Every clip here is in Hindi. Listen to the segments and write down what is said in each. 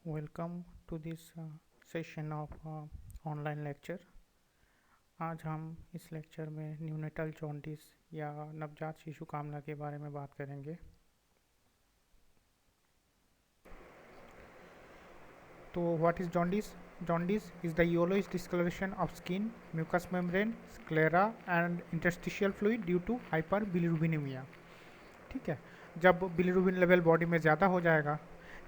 Welcome to this session of online lecture. आज हम इस लेक्चर में न्यूनेटल जॉन्डिस या नवजात शिशु कामला के बारे में बात करेंगे। तो what is jaundice? Jaundice is the yellowish discoloration of skin, mucous membrane, sclera and interstitial fluid due to hyperbilirubinemia. ठीक है, जब बिलिरुबिन लेवल बॉडी में ज़्यादा हो जाएगा,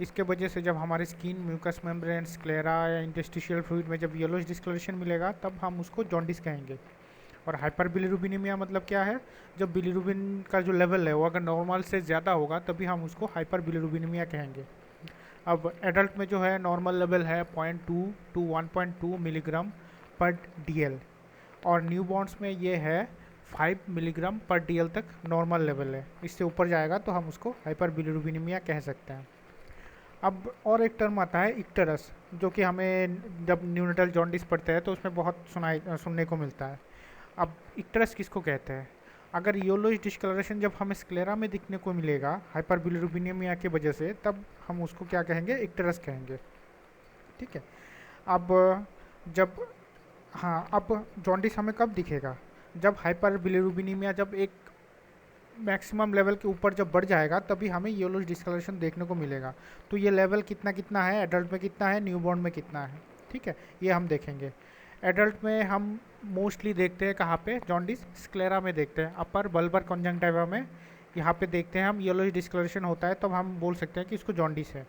इसके वजह से जब हमारी स्किन, म्यूकस मेम्ब्रेन, स्क्लेरा या इंटरस्टिशियल फ्लूइड में जब येलोइश डिस्कलरेशन मिलेगा तब हम उसको जॉन्डिस कहेंगे। और हाइपर बिलिरुबिनेमिया मतलब क्या है? जब बिलिरुबिन का जो लेवल है वो अगर नॉर्मल से ज़्यादा होगा तभी हम उसको हाइपर बिलिरुबिनेमिया कहेंगे। अब एडल्ट में जो है नॉर्मल लेवल है 0.2 टू 1.2 मिलीग्राम पर डीएल, और न्यू बॉर्न्स में ये है 5 मिलीग्राम पर डीएल तक नॉर्मल लेवल है। इससे ऊपर जाएगा तो हम उसको हाइपर बिलिरुबिनेमिया कह सकते हैं। अब और एक टर्म आता है इक्टरस, जो कि हमें जब न्यूनेटल जॉन्डिस पढ़ते हैं तो उसमें बहुत सुनने को मिलता है। अब इक्टरस किसको कहते हैं? अगर येलोइश डिस्कलरेशन जब हमें स्क्लेरा में दिखने को मिलेगा हाइपर बिलिरुबिनेमिया की वजह से, तब हम उसको क्या कहेंगे? इक्टरस कहेंगे। ठीक है। अब जब अब जॉन्डिस हमें कब दिखेगा? जब हाइपर बिलिरुबिनेमिया जब एक मैक्सिमम लेवल के ऊपर जब बढ़ जाएगा तभी हमें येलोइश डिस्कलरेशन देखने को मिलेगा। तो ये लेवल कितना कितना है, एडल्ट में कितना है, न्यूबॉर्न में कितना है, ठीक है, ये हम देखेंगे। एडल्ट में हम मोस्टली देखते हैं कहाँ पे? जॉन्डिस स्क्लेरा में देखते हैं, अपर बल्बर कंजंक्टिवा में। यहाँ पे देखते हैं हम येलोइश डिस्कलरेशन होता है, तब हम बोल सकते हैं कि इसको जॉन्डिस है।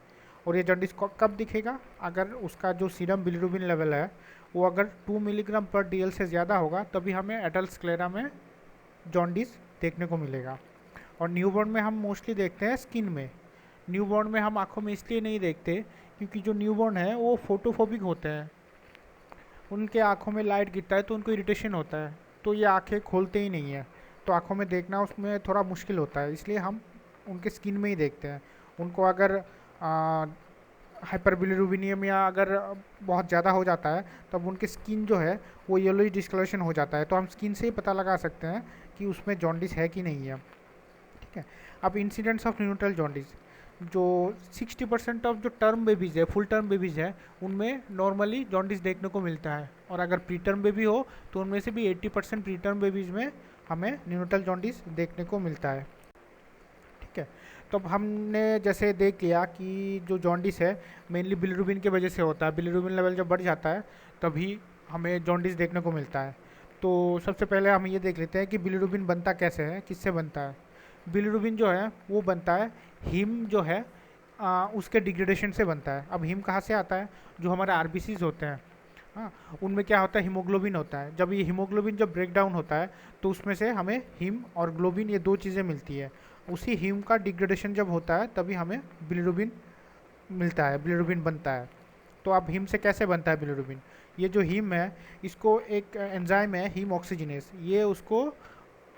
और ये जॉन्डिस कब दिखेगा? अगर उसका जो सीरम बिलिरुबिन लेवल है वो अगर 2 मिलीग्राम पर डीएल से ज़्यादा होगा तभी हमें एडल्ट स्क्लेरा में जॉन्डिस देखने को मिलेगा। और न्यूबॉर्न में हम मोस्टली देखते हैं स्किन में। न्यूबॉर्न में हम आंखों में इसलिए नहीं देखते क्योंकि जो न्यूबॉर्न है वो फोटोफोबिक होते हैं, उनके आंखों में लाइट गिरता है तो उनको इरिटेशन होता है, तो ये आंखें खोलते ही नहीं है, तो आंखों में देखना उसमें थोड़ा मुश्किल होता है, इसलिए हम उनके स्किन में ही देखते हैं। उनको अगर हाइपर बिलिरुबिनियमिया अगर बहुत ज़्यादा हो जाता है तब उनकी स्किन जो है वो येलोइश डिस्कलरेशन हो जाता है, तो हम स्किन से ही पता लगा सकते हैं कि उसमें जॉन्डिस है कि नहीं है। ठीक है। अब इंसिडेंट्स ऑफ न्यूनेटल जॉन्डिस, जो 60% ऑफ जो टर्म बेबीज़ है, फुल टर्म बेबीज़ है, उनमें नॉर्मली जॉन्डिस देखने को मिलता है, और अगर प्री टर्म बेबी हो तो उनमें से भी 80% प्री टर्म बेबीज़ में हमें न्यूनेटल जॉन्डिस देखने को मिलता है। ठीक है। तो अब हमने जैसे देख लिया कि जो जॉन्डिस है मेनली बिलिरुबिन की वजह से होता है, बिलिरुबिन लेवल जब बढ़ जाता है तभी हमें जॉन्डिस देखने को मिलता है। तो सबसे पहले हम ये देख लेते हैं कि बिलिरुबिन बनता कैसे है, किससे बनता है। बिलिरुबिन जो है वो बनता है हीम जो है उसके डिग्रेडेशन से बनता है। अब हीम कहाँ से आता है? जो हमारे आरबीसीज होते हैं, हाँ, उनमें क्या होता है? हीमोग्लोबिन होता है। जब ये हीमोग्लोबिन जब ब्रेक डाउन होता है तो उसमें से हमें हीम और ग्लोबिन, ये दो चीज़ें मिलती है। उसी हीम का डिग्रेडेशन जब होता है तभी हमें बिलिरुबिन मिलता है, बिलिरुबिन बनता है। तो अब हीम से कैसे बनता है बिलिरुबिन? ये जो हीम है इसको एक एंजाइम है हीम ऑक्सीजिनेस, ये उसको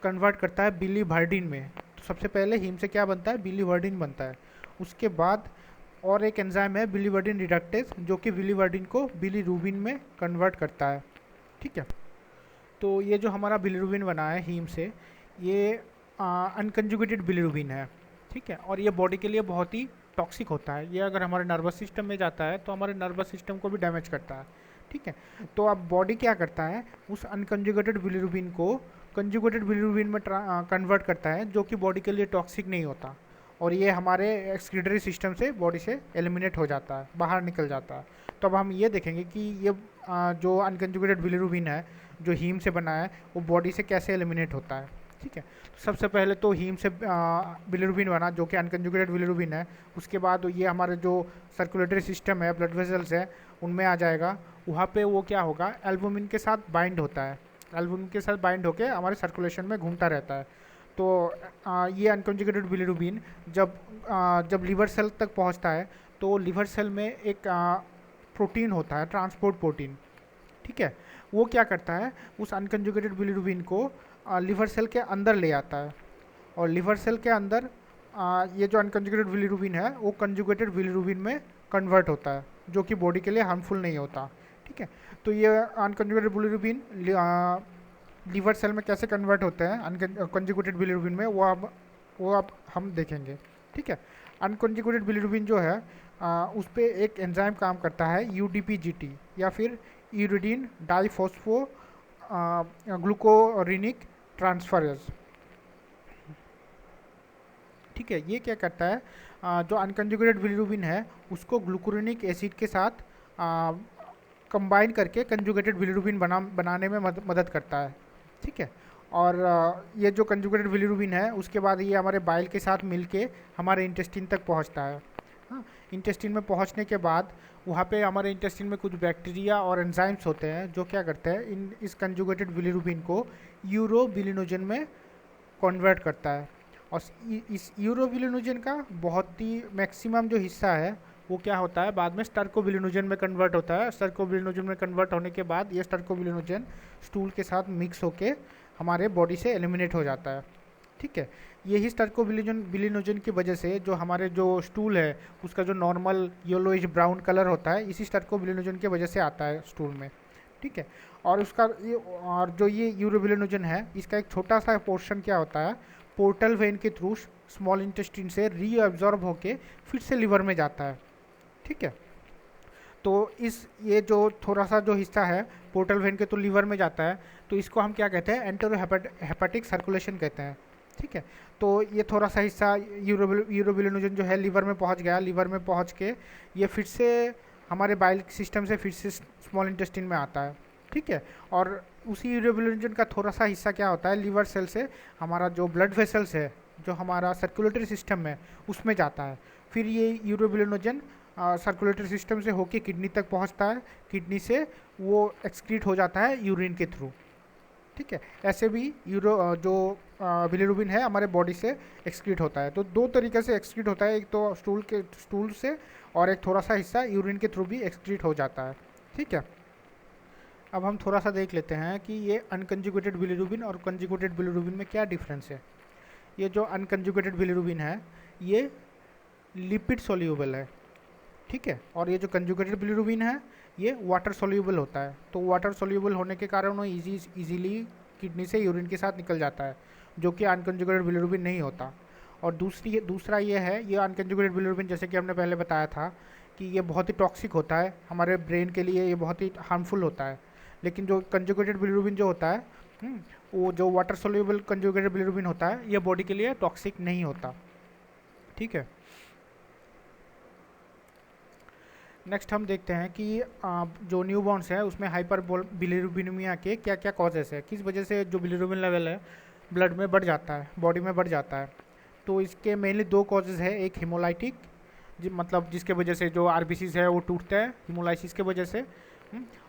कन्वर्ट करता है बिलीवर्डिन में। तो सबसे पहले हीम से क्या बनता है? बिलीवर्डिन बनता है। उसके बाद और एक एंजाइम है बिलीवर्डिन रिडक्टेज, जो कि बिलीवर्डिन को बिलीरुबिन में कन्वर्ट करता है। ठीक है। तो ये जो हमारा बिलीरुबिन बना है हीम से, ये अनकंजुगेटेड बिलीरुबिन है। ठीक है। और ये बॉडी के लिए बहुत ही टॉक्सिक होता है, ये अगर हमारे नर्वस सिस्टम में जाता है तो हमारे नर्वस सिस्टम को भी डैमेज करता है। ठीक है। तो अब बॉडी क्या करता है? उस अनकंजुगेटेड बिलीरुबिन को कंजुगेटेड बिलीरुबिन में कन्वर्ट करता है, जो कि बॉडी के लिए टॉक्सिक नहीं होता, और ये हमारे एक्सक्रीटरी सिस्टम से बॉडी से एलिमिनेट हो जाता है, बाहर निकल जाता है। तो अब हम ये देखेंगे कि ये जो अनकंजुगेटेड बिलीरुबिन है जो हीम से बना है वो बॉडी से कैसे एलिमिनेट होता है। ठीक है। सबसे पहले तो हीम से बिलिरुबिन बना जो कि अनकंजुगेटेड बिलिरुबिन है, उसके बाद ये हमारे जो सर्कुलेटरी सिस्टम है, ब्लड वेसल्स है, उनमें आ जाएगा। वहाँ पे वो क्या होगा? एल्बुमिन के साथ बाइंड होता है, एल्बुमिन के साथ बाइंड होकर हमारे सर्कुलेशन में घूमता रहता है। तो ये अनकंजुगेटेड बिलिरुबिन जब लिवर सेल तक पहुँचता है तो लिवर सेल में एक प्रोटीन होता है, ट्रांसपोर्ट प्रोटीन। ठीक है। वो क्या करता है? उस अनकंजुगेटेड बिलिरुबिन को लिवर सेल के अंदर ले आता है, और लिवर सेल के अंदर ये जो अनकंजुगेटेड बिलिरुबिन है वो कंजुगेटेड बिलिरुबिन में कन्वर्ट होता है, जो कि बॉडी के लिए हार्मफुल नहीं होता। ठीक है। तो ये अनकंजुगेटेड बिलिरुबिन लीवर सेल में कैसे कन्वर्ट होते हैं अनकंजुगेटेड बिलिरुबिन में, वो अब हम देखेंगे। ठीक है। अनकंजुगेटेड बिलिरुबिन जो है उस पर एक एंजाइम काम करता है UDP-GT या फिर यूरिडीन डाइफॉस्फो ग्लूकोरिनिक ट्रांसफरेज। ठीक है, ये क्या करता है, जो अनकंजुगेटेड बिलिरुबिन है उसको ग्लूकोरिनिक एसिड के साथ कंबाइन करके कंजुगेटेड बिलिरुबिन बनाने में मदद करता है। ठीक है, और ये जो कंजुगेटेड बिलिरुबिन है उसके बाद ये हमारे बाइल के साथ मिलके हमारे इंटेस्टिन तक पहुंचता है। हाँ, इंटेस्टिन में पहुंचने के बाद वहाँ पे हमारे इंटेस्टिन में कुछ बैक्टीरिया और एंजाइम्स होते हैं जो क्या करते हैं, इस कंजुगेटेड बिलिरुबिन को यूरोबिलिनोजन में कन्वर्ट करता है। और इस यूरोबिलिनोजन का बहुत ही मैक्सिमम जो हिस्सा है वो क्या होता है, बाद में स्टर्कोबिलिनोजन में कन्वर्ट होता है। स्टर्कोबिलिनोजन में कन्वर्ट होने के बाद ये स्टर्कोबिलिनोजन स्टूल के साथ मिक्स होके हमारे बॉडी से एलिमिनेट हो जाता है। ठीक है, यही स्टर्कोबिलिनोजन की वजह से जो हमारे जो स्टूल है उसका जो नॉर्मल येलोइश ब्राउन कलर होता है, इसी स्टर्कोबिलिनोजन की वजह से आता है स्टूल में। ठीक है, और उसका और जो ये यूरोबिलिनोजन है इसका एक छोटा सा पोर्शन क्या होता है, पोर्टल वेन के थ्रू स्मॉल इंटेस्टिन से रीअब्जॉर्ब होके फिर से लिवर में जाता है। ठीक है, तो ये जो थोड़ा सा जो हिस्सा है पोर्टल वेन के तो लिवर में जाता है, तो इसको हम क्या कहते हैं, एंटेरो हेपेटिक सर्कुलेशन कहते हैं। ठीक है, तो ये थोड़ा सा हिस्सा यूरोबिलिनोजन जो है लिवर में पहुंच गया, लिवर में पहुंच के ये फिर से हमारे बाइल सिस्टम से फिर से स्मॉल इंटेस्टिन में आता है। ठीक है, और उसी यूरोबिलिनोजन का थोड़ा सा हिस्सा क्या होता है, लिवर सेल से हमारा जो ब्लड वेसल्स है, जो हमारा सर्कुलेटरी सिस्टम है उसमें जाता है। फिर ये यूरोबिलिनोजन सर्कुलेटरी सिस्टम से होके किडनी तक पहुंचता है, किडनी से वो एक्सक्रीट हो जाता है यूरिन के थ्रू। ठीक है, ऐसे भी जो बिलिरुबिन है हमारे बॉडी से एक्सक्रीट होता है। तो दो तरीके से एक्सक्रीट होता है, एक तो स्टूल से और एक थोड़ा सा हिस्सा यूरिन के थ्रू भी एक्सक्रीट हो जाता है। ठीक है, अब हम थोड़ा सा देख लेते हैं कि ये अनकंजुगेटेड बिलिरुबिन और कंजुगेटेड बिलिरुबिन में क्या डिफरेंस है। ये जो अनकंजुगेटेड बिलिरुबिन है ये लिपिड सोल्यूबल है। ठीक है, और ये जो कंजुगेटेड बिलिरुबिन है ये वाटर सोल्यूबल होता है। तो वाटर सोल्यूबल होने के कारण वो इजीली किडनी से यूरिन के साथ निकल जाता है, जो कि अनकंजुगेटेड बिलिरुबिन नहीं होता। और दूसरा ये है, ये अनकंजुगेटेड बिलिरुबिन जैसे कि हमने पहले बताया था कि ये बहुत ही टॉक्सिक होता है, हमारे ब्रेन के लिए ये बहुत ही हार्मफुल होता है। लेकिन जो कंजुगेटेड बिलिरुबिन जो होता है, वो जो वाटर सोल्यूबल कंजुगेटेड बिलिरुबिन होता है, ये बॉडी के लिए टॉक्सिक नहीं होता। ठीक है, नेक्स्ट हम देखते हैं कि जो न्यूबॉर्न्स है उसमें हाइपर बिलिरुबिनेमिया के क्या क्या कॉजेस है, किस वजह से जो बिलिरुबिन लेवल है ब्लड में बढ़ जाता है, बॉडी में बढ़ जाता है। तो इसके मेनली दो कॉजेज है, एक हिमोलाइटिक मतलब जिसके वजह से जो आरबीसीज है वो टूटता है हिमोलाइसिस के वजह से,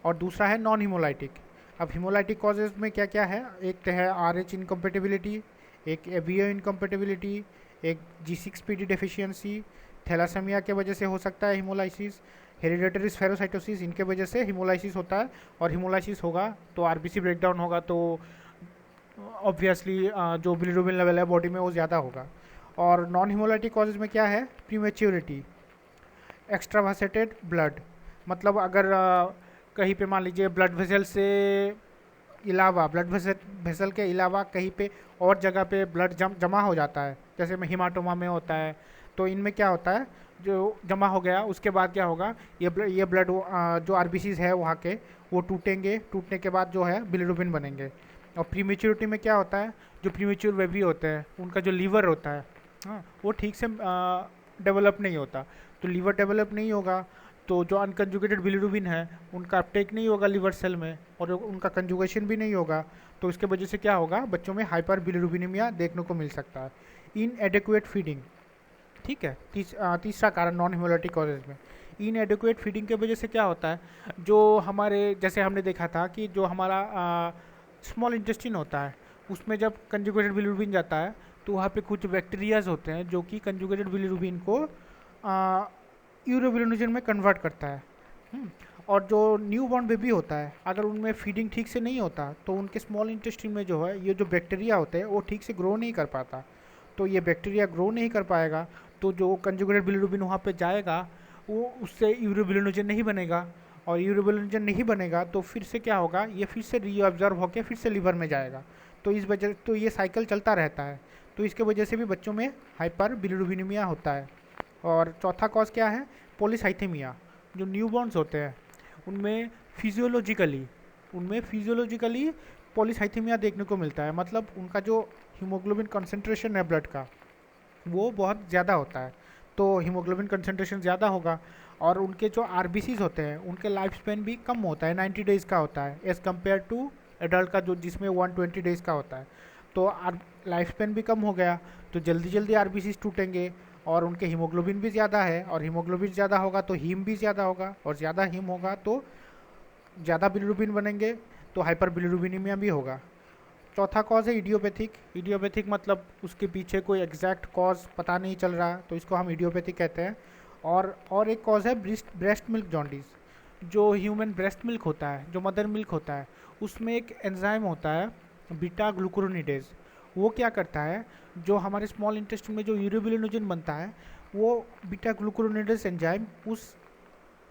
और दूसरा है नॉन हिमोलाइटिक। अब हिमोलाइटिक कॉजेज में क्या क्या है, एक तो है RH इनकम्पेटिबिलिटी, एक एबीओ इनकम्पेटिबिलिटी, एक G6PD डेफिशिएंसी, थैलासेमिया के वजह से हो सकता है हिमोलाइसिस, हेरिडेटरी स्फेरोसाइटोसिस, इनके वजह से हिमोलाइसिस होता है। और हिमोलाइसिस होगा तो आरबीसी ब्रेकडाउन होगा, तो ऑब्वियसली जो बिलिरुबिन लेवल है बॉडी में वो ज़्यादा होगा। और नॉन हिमोलाइटिक कॉजेज में क्या है, प्रीमेच्योरिटी, एक्स्ट्रावासेटेड ब्लड, मतलब अगर कहीं पे मान लीजिए ब्लड वेसल से अलावा, ब्लड वेसल के अलावा कहीं पे और जगह पे ब्लड जमा हो जाता है, जैसे में हिमाटोमा में होता है, तो इनमें क्या होता है, जो जमा हो गया उसके बाद क्या होगा, ये ब्लड जो आरबीसीज है वहाँ के वो टूटेंगे, टूटने के बाद जो है बिलिरुबिन बनेंगे। और प्रीमेच्योरिटी में क्या होता है, जो प्रीमेच्योर बेबी होते हैं उनका जो लीवर होता है, हाँ, वो ठीक से डेवलप नहीं होता। तो लीवर डेवलप नहीं होगा तो जो अनकंजुगेटेड बिलिरुबिन है उनका अपटेक नहीं होगा लीवर सेल में, और उनका कंजुगेशन भी नहीं होगा। तो इसके वजह से क्या होगा, बच्चों में हाइपर बिलिरुबिनेमिया देखने को मिल सकता है। इनएडिक्वेट फीडिंग, ठीक है, तीसरा कारण नॉन हिमोलाइटिक कॉजेज में इनएडिक्वेट फीडिंग के वजह से क्या होता है, जो हमारे जैसे हमने देखा था कि जो हमारा स्मॉल इंटेस्टिन होता है उसमें जब कंजुगेटेड बिलिरुबिन जाता है तो वहाँ पे कुछ बैक्टीरियाज होते हैं जो कि कंजुगेटेड बिलिरुबिन को यूरोबिलिनोजन में कन्वर्ट करता है। और जो न्यू बॉर्न बेबी होता है अगर उनमें फीडिंग ठीक से नहीं होता तो उनके स्मॉल इंटेस्टिन में जो है ये जो बैक्टीरिया होते हैं वो ठीक से ग्रो नहीं कर पाता। तो ये बैक्टीरिया ग्रो नहीं कर पाएगा तो जो कंजुगेटेड बिलिरुबिन वहाँ पे जाएगा वो उससे यूरोबिलिनोजन नहीं बनेगा, और यूरोबिलिनोजन नहीं बनेगा तो फिर से क्या होगा, ये फिर से रीअब्जॉर्ब होकर फिर से लिवर में जाएगा। तो इस वजह तो ये साइकिल चलता रहता है, तो इसके वजह से भी बच्चों में हाइपर बिलिरुबिनेमिया होता है। और चौथा कॉज क्या है, पॉलीसाइथेमिया, जो न्यूबॉर्न्स होते हैं उनमें फिजियोलॉजिकली पॉलीसाइथेमिया देखने को मिलता है। मतलब उनका जो हीमोग्लोबिन कंसंट्रेशन है ब्लड का वो बहुत ज़्यादा होता है। तो हीमोग्लोबिन कंसंट्रेशन ज़्यादा होगा और उनके जो आरबीसीज होते हैं उनके लाइफ स्पेन भी कम होता है, 90 डेज़ का होता है एज़ कम्पेयर टू एडल्ट का जो जिसमें 120 डेज़ का होता है। तो लाइफ स्पेन भी कम हो गया तो जल्दी जल्दी आरबीसीज टूटेंगे और उनके हीमोग्लोबिन भी ज़्यादा है और हीमोग्लोबिन ज़्यादा होगा तो हीम भी ज़्यादा होगा और ज़्यादा हीम होगा तो ज़्यादा बिलिरुबिन बनेंगे तो हाइपर बिलिरुबिनीमिया भी होगा। चौथा कॉज है इडियोपैथिक। इडियोपैथिक मतलब उसके पीछे कोई एग्जैक्ट कॉज पता नहीं चल रहा तो इसको हम इडियोपैथिक कहते हैं। और एक कॉज है ब्रेस्ट मिल्क जॉन्डिस। जो ह्यूमन ब्रेस्ट मिल्क होता है, जो मदर मिल्क होता है, उसमें एक एंजाइम होता है बीटा ग्लूकुरोनिडेज। वो क्या करता है, जो हमारे स्मॉल इंटेस्टाइन में जो यूरोबिलिनोजन बनता है वो बीटा ग्लूकुरोनिडेज एंजाइम उस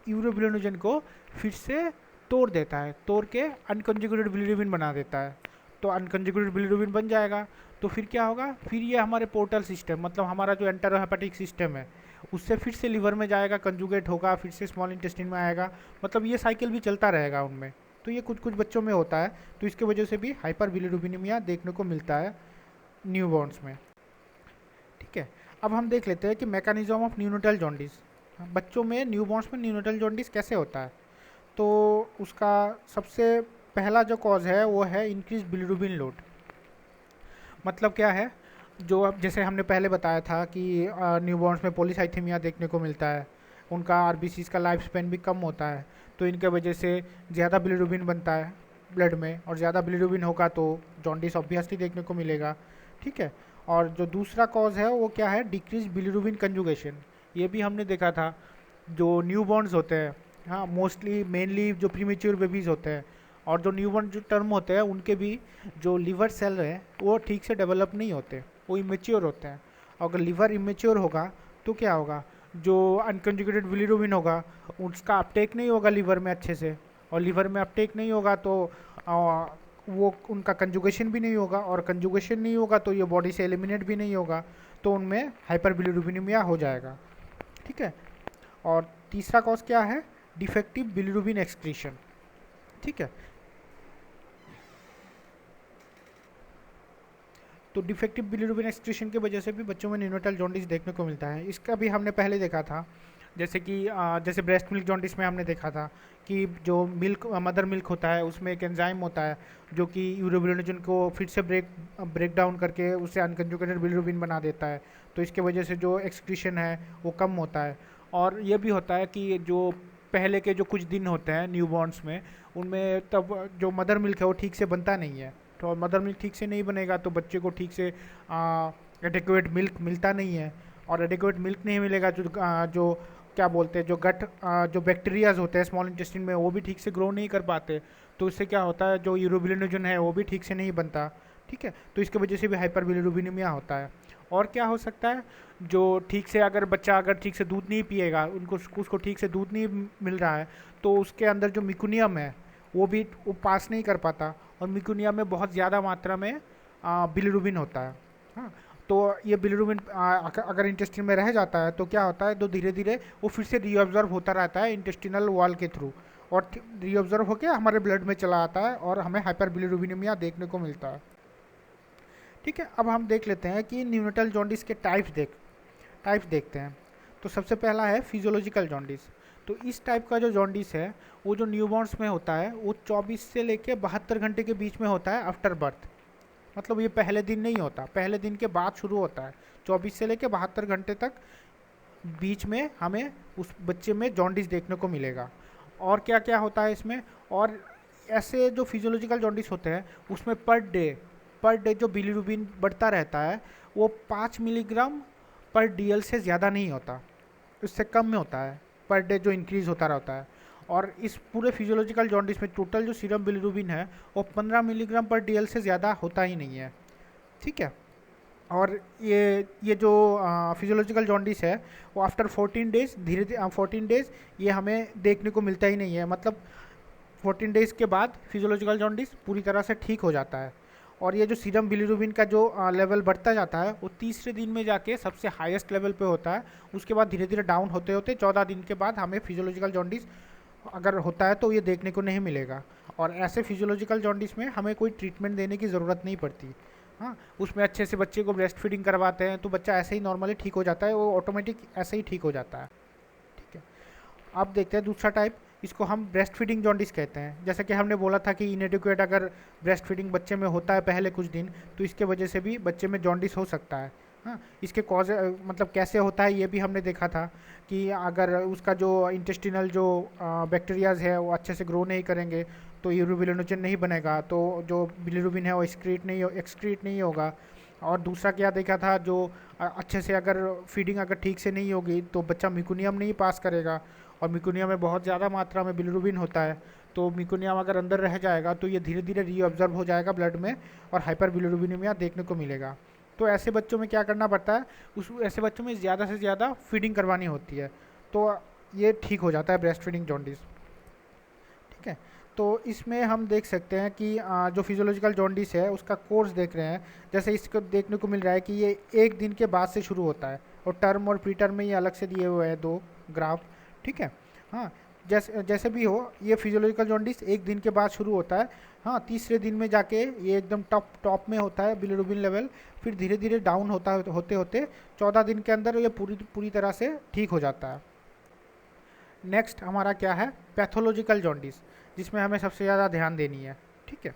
यूरोबिलिनोजन को फिर से तोड़ देता है, तोड़ के अनकंजुगेटेड बिलिरुबिन बना देता है। तो अनकंजुगेटेड बिलिरुबिन बन जाएगा तो फिर क्या होगा, फिर ये हमारे पोर्टल सिस्टम मतलब हमारा जो एंटेरोहेपेटिक सिस्टम है उससे फिर से लिवर में जाएगा, कंजुगेट होगा, फिर से स्मॉल इंटेस्टाइन में आएगा। मतलब ये साइकिल भी चलता रहेगा उनमें। तो ये कुछ कुछ बच्चों में होता है तो इसकी वजह से भी हाइपर बिलिरुबिनीमिया देखने को मिलता है न्यूबॉर्न्स में। ठीक है, अब हम देख लेते हैं कि मैकेनिज्म ऑफ न्यूनेटल जॉन्डिस। बच्चों में न्यूबॉर्न्स में न्यूनेटल जॉन्डिस कैसे होता है। तो उसका सबसे पहला जो कॉज है वो है इंक्रीज बिलिरुबिन लोड। मतलब क्या है, जो अब जैसे हमने पहले बताया था कि न्यूबॉर्न्स में पॉलीसाइथेमिया देखने को मिलता है, उनका आरबीसीज का लाइफ स्पेन भी कम होता है तो इनके वजह से ज़्यादा बिलिरुबिन बनता है ब्लड में और ज़्यादा बिलिरुबिन होगा तो जॉन्डिस ऑब्वियसली देखने को मिलेगा। ठीक है, और जो दूसरा कॉज है वो क्या है, डिक्रीज बिलिरुबिन कंजुगेशन। ये भी हमने देखा था जो न्यूबॉर्न्स होते हैं, हाँ मोस्टली मेनली जो प्रीमेच्योर बेबीज़ होते हैं और जो न्यूबॉर्न जो टर्म होते हैं उनके भी जो लिवर सेल है वो ठीक से डेवलप नहीं होते, वो इमेच्योर होते हैं। अगर लिवर इमेच्योर होगा तो क्या होगा, जो अनकंजुगेटेड बिलिरुबिन होगा उसका अपटेक नहीं होगा लिवर में अच्छे से, और लिवर में अपटेक नहीं होगा तो वो उनका कंजुगेशन भी नहीं होगा, और कंजुगेशन नहीं होगा तो ये बॉडी से एलिमिनेट भी नहीं होगा तो उनमें हाइपर बिलिरुबिनीमिया हो जाएगा। ठीक है, और तीसरा कॉज क्या है, डिफेक्टिव बिलिरुबिन एक्सक्रीशन। ठीक है, तो डिफेक्टिव बिलिरुबिन एक्सक्रीशन की वजह से भी बच्चों में न्यूनेटल जॉन्डिस देखने को मिलता है। इसका भी हमने पहले देखा था, जैसे कि जैसे ब्रेस्ट मिल्क जॉन्डिस में हमने देखा था कि जो मिल्क मदर मिल्क होता है उसमें एक एंजाइम होता है जो कि यूरोबिलिनोजन को फिर से ब्रेक डाउन करके उसे अनकंजुगेटेड बिलिरुबिन बना देता है। तो इसके वजह से जो एक्सक्रीशन है वो कम होता है। और ये भी होता है कि जो पहले के जो कुछ दिन होते हैं न्यूबॉर्न्स में, उनमें तब जो मदर मिल्क है वो ठीक से बनता नहीं है। तो मदर मिल्क ठीक से नहीं बनेगा तो बच्चे को ठीक से एडिक्वेट मिल्क मिलता नहीं है, और एडिक्वेट मिल्क नहीं मिलेगा जो क्या बोलते हैं, जो गट जो बैक्टीरियाज होते हैं स्मॉल इंटेस्टाइन में वो भी ठीक से ग्रो नहीं कर पाते। तो इससे क्या होता है, जो यूरोबिलिनोजन है वो भी ठीक से नहीं बनता। ठीक है, तो इसकी वजह से भी हाइपर बिलिरुबिनीमिया होता है। और क्या हो सकता है, जो ठीक से अगर बच्चा अगर ठीक से दूध नहीं पिएगा, उसको ठीक से दूध नहीं मिल रहा है तो उसके अंदर जो मिकुनियम है वो पास नहीं कर पाता, और मिकुनियम में बहुत ज़्यादा मात्रा में बिलिरुबिन होता है। हाँ, तो ये बिलिरुबिन अगर इंटेस्टिन में रह जाता है तो क्या होता है, तो धीरे धीरे वो फिर से रीअब्जॉर्ब होता रहता है इंटेस्टिनल वॉल के थ्रू, और रीअब्जॉर्ब होकर हमारे ब्लड में चला आता है और हमें हाइपर बिलिरुबिनीमिया देखने को मिलता है। ठीक है, अब हम देख लेते हैं कि न्यूनेटल जॉन्डिस के टाइप्स देखते हैं। तो सबसे पहला है फिजियोलॉजिकल जॉन्डिस। तो इस टाइप का जो जॉन्डिस है वो जो न्यूबॉर्न्स में होता है वो 24 से लेकर 72 घंटे के बीच में होता है आफ्टर बर्थ। मतलब ये पहले दिन नहीं होता, पहले दिन के बाद शुरू होता है। 24 से लेकर 72 घंटे तक बीच में हमें उस बच्चे में जॉन्डिस देखने को मिलेगा। और क्या क्या होता है इसमें, और ऐसे जो फिजियोलॉजिकल जॉन्डिस होते हैं उसमें पर डे जो बिलिरुबिन बढ़ता रहता है वो 5 मिलीग्राम पर डीएल से ज़्यादा नहीं होता, उससे कम में होता है पर डे जो इंक्रीज़ होता रहता है। और इस पूरे फिजियोलॉजिकल जॉन्डिस में टोटल जो सीरम बिलिरुबिन है वो 15 मिलीग्राम पर डीएल से ज़्यादा होता ही नहीं है। ठीक है, और ये जो फिजियोलॉजिकल जॉन्डिस है वो आफ्टर 14 डेज धीरे धीरे 14 डेज ये हमें देखने को मिलता ही नहीं है। मतलब 14 डेज़ के बाद फिजियोलॉजिकल जॉन्डिस पूरी तरह से ठीक हो जाता है। और ये जो सीरम बिलिरुबिन का जो लेवल बढ़ता जाता है वो तीसरे दिन में जाके सबसे हाईएस्ट लेवल पे होता है। उसके बाद धीरे धीरे डाउन होते होते 14 दिन के बाद हमें फिजियोलॉजिकल जॉन्डिस अगर होता है तो ये देखने को नहीं मिलेगा। और ऐसे फिजियोलॉजिकल जॉन्डिस में हमें कोई ट्रीटमेंट देने की ज़रूरत नहीं पड़ती। हाँ, उसमें अच्छे से बच्चे को ब्रेस्ट फीडिंग करवाते हैं तो बच्चा ऐसे ही नॉर्मली ठीक हो जाता है, वो ऑटोमेटिक ऐसे ही ठीक हो जाता है। ठीक है, अब देखते हैं दूसरा टाइप, इसको हम ब्रेस्ट फीडिंग जॉन्डिस कहते हैं। जैसे कि हमने बोला था कि इनएडिक्वेट अगर ब्रेस्ट फीडिंग बच्चे में होता है पहले कुछ दिन, तो इसके वजह से भी बच्चे में जॉन्डिस हो सकता है। हाँ, इसके कॉज मतलब कैसे होता है ये भी हमने देखा था कि अगर उसका जो इंटेस्टिनल जो बैक्टीरियाज है वो अच्छे से ग्रो नहीं करेंगे तो यूरोबिलिनोजन नहीं बनेगा, तो जो बिलिरुबिन है वो एक्सक्रीट नहीं होगा। और दूसरा क्या देखा था, जो अच्छे से अगर फीडिंग अगर ठीक से नहीं होगी तो बच्चा मिकुनियम नहीं पास करेगा, और मिकुनियम में बहुत ज़्यादा मात्रा में बिलिरुबिन होता है। तो मिकुनियम अगर अंदर रह जाएगा तो ये धीरे धीरे रीअब्जर्व हो जाएगा ब्लड में और हाइपर बिलिरुबिनेमिया देखने को मिलेगा। तो ऐसे बच्चों में क्या करना पड़ता है, उस ऐसे बच्चों में ज़्यादा से ज़्यादा फीडिंग करवानी होती है, तो ये ठीक हो जाता है ब्रेस्ट फीडिंग जॉन्डिस। ठीक है, तो इसमें हम देख सकते हैं कि जो फिजियोलॉजिकल जॉन्डिस है उसका कोर्स देख रहे हैं। जैसे इसको देखने को मिल रहा है कि ये एक दिन के बाद से शुरू होता है, और टर्म और प्री टर्म में ये अलग से दिए हुए हैं दो ग्राफ। ठीक है, हाँ, जैसे जैसे भी हो ये फिजियोलॉजिकल जॉन्डिस एक दिन के बाद शुरू होता है। हाँ, तीसरे दिन में जाके ये एकदम टॉप में होता है बिलिरुबिन लेवल, फिर धीरे धीरे डाउन होते होते 14 दिन के अंदर ये पूरी पूरी तरह से ठीक हो जाता है। नेक्स्ट हमारा क्या है, पैथोलॉजिकल जॉन्डिस, जिसमें हमें सबसे ज़्यादा ध्यान देनी है। ठीक है,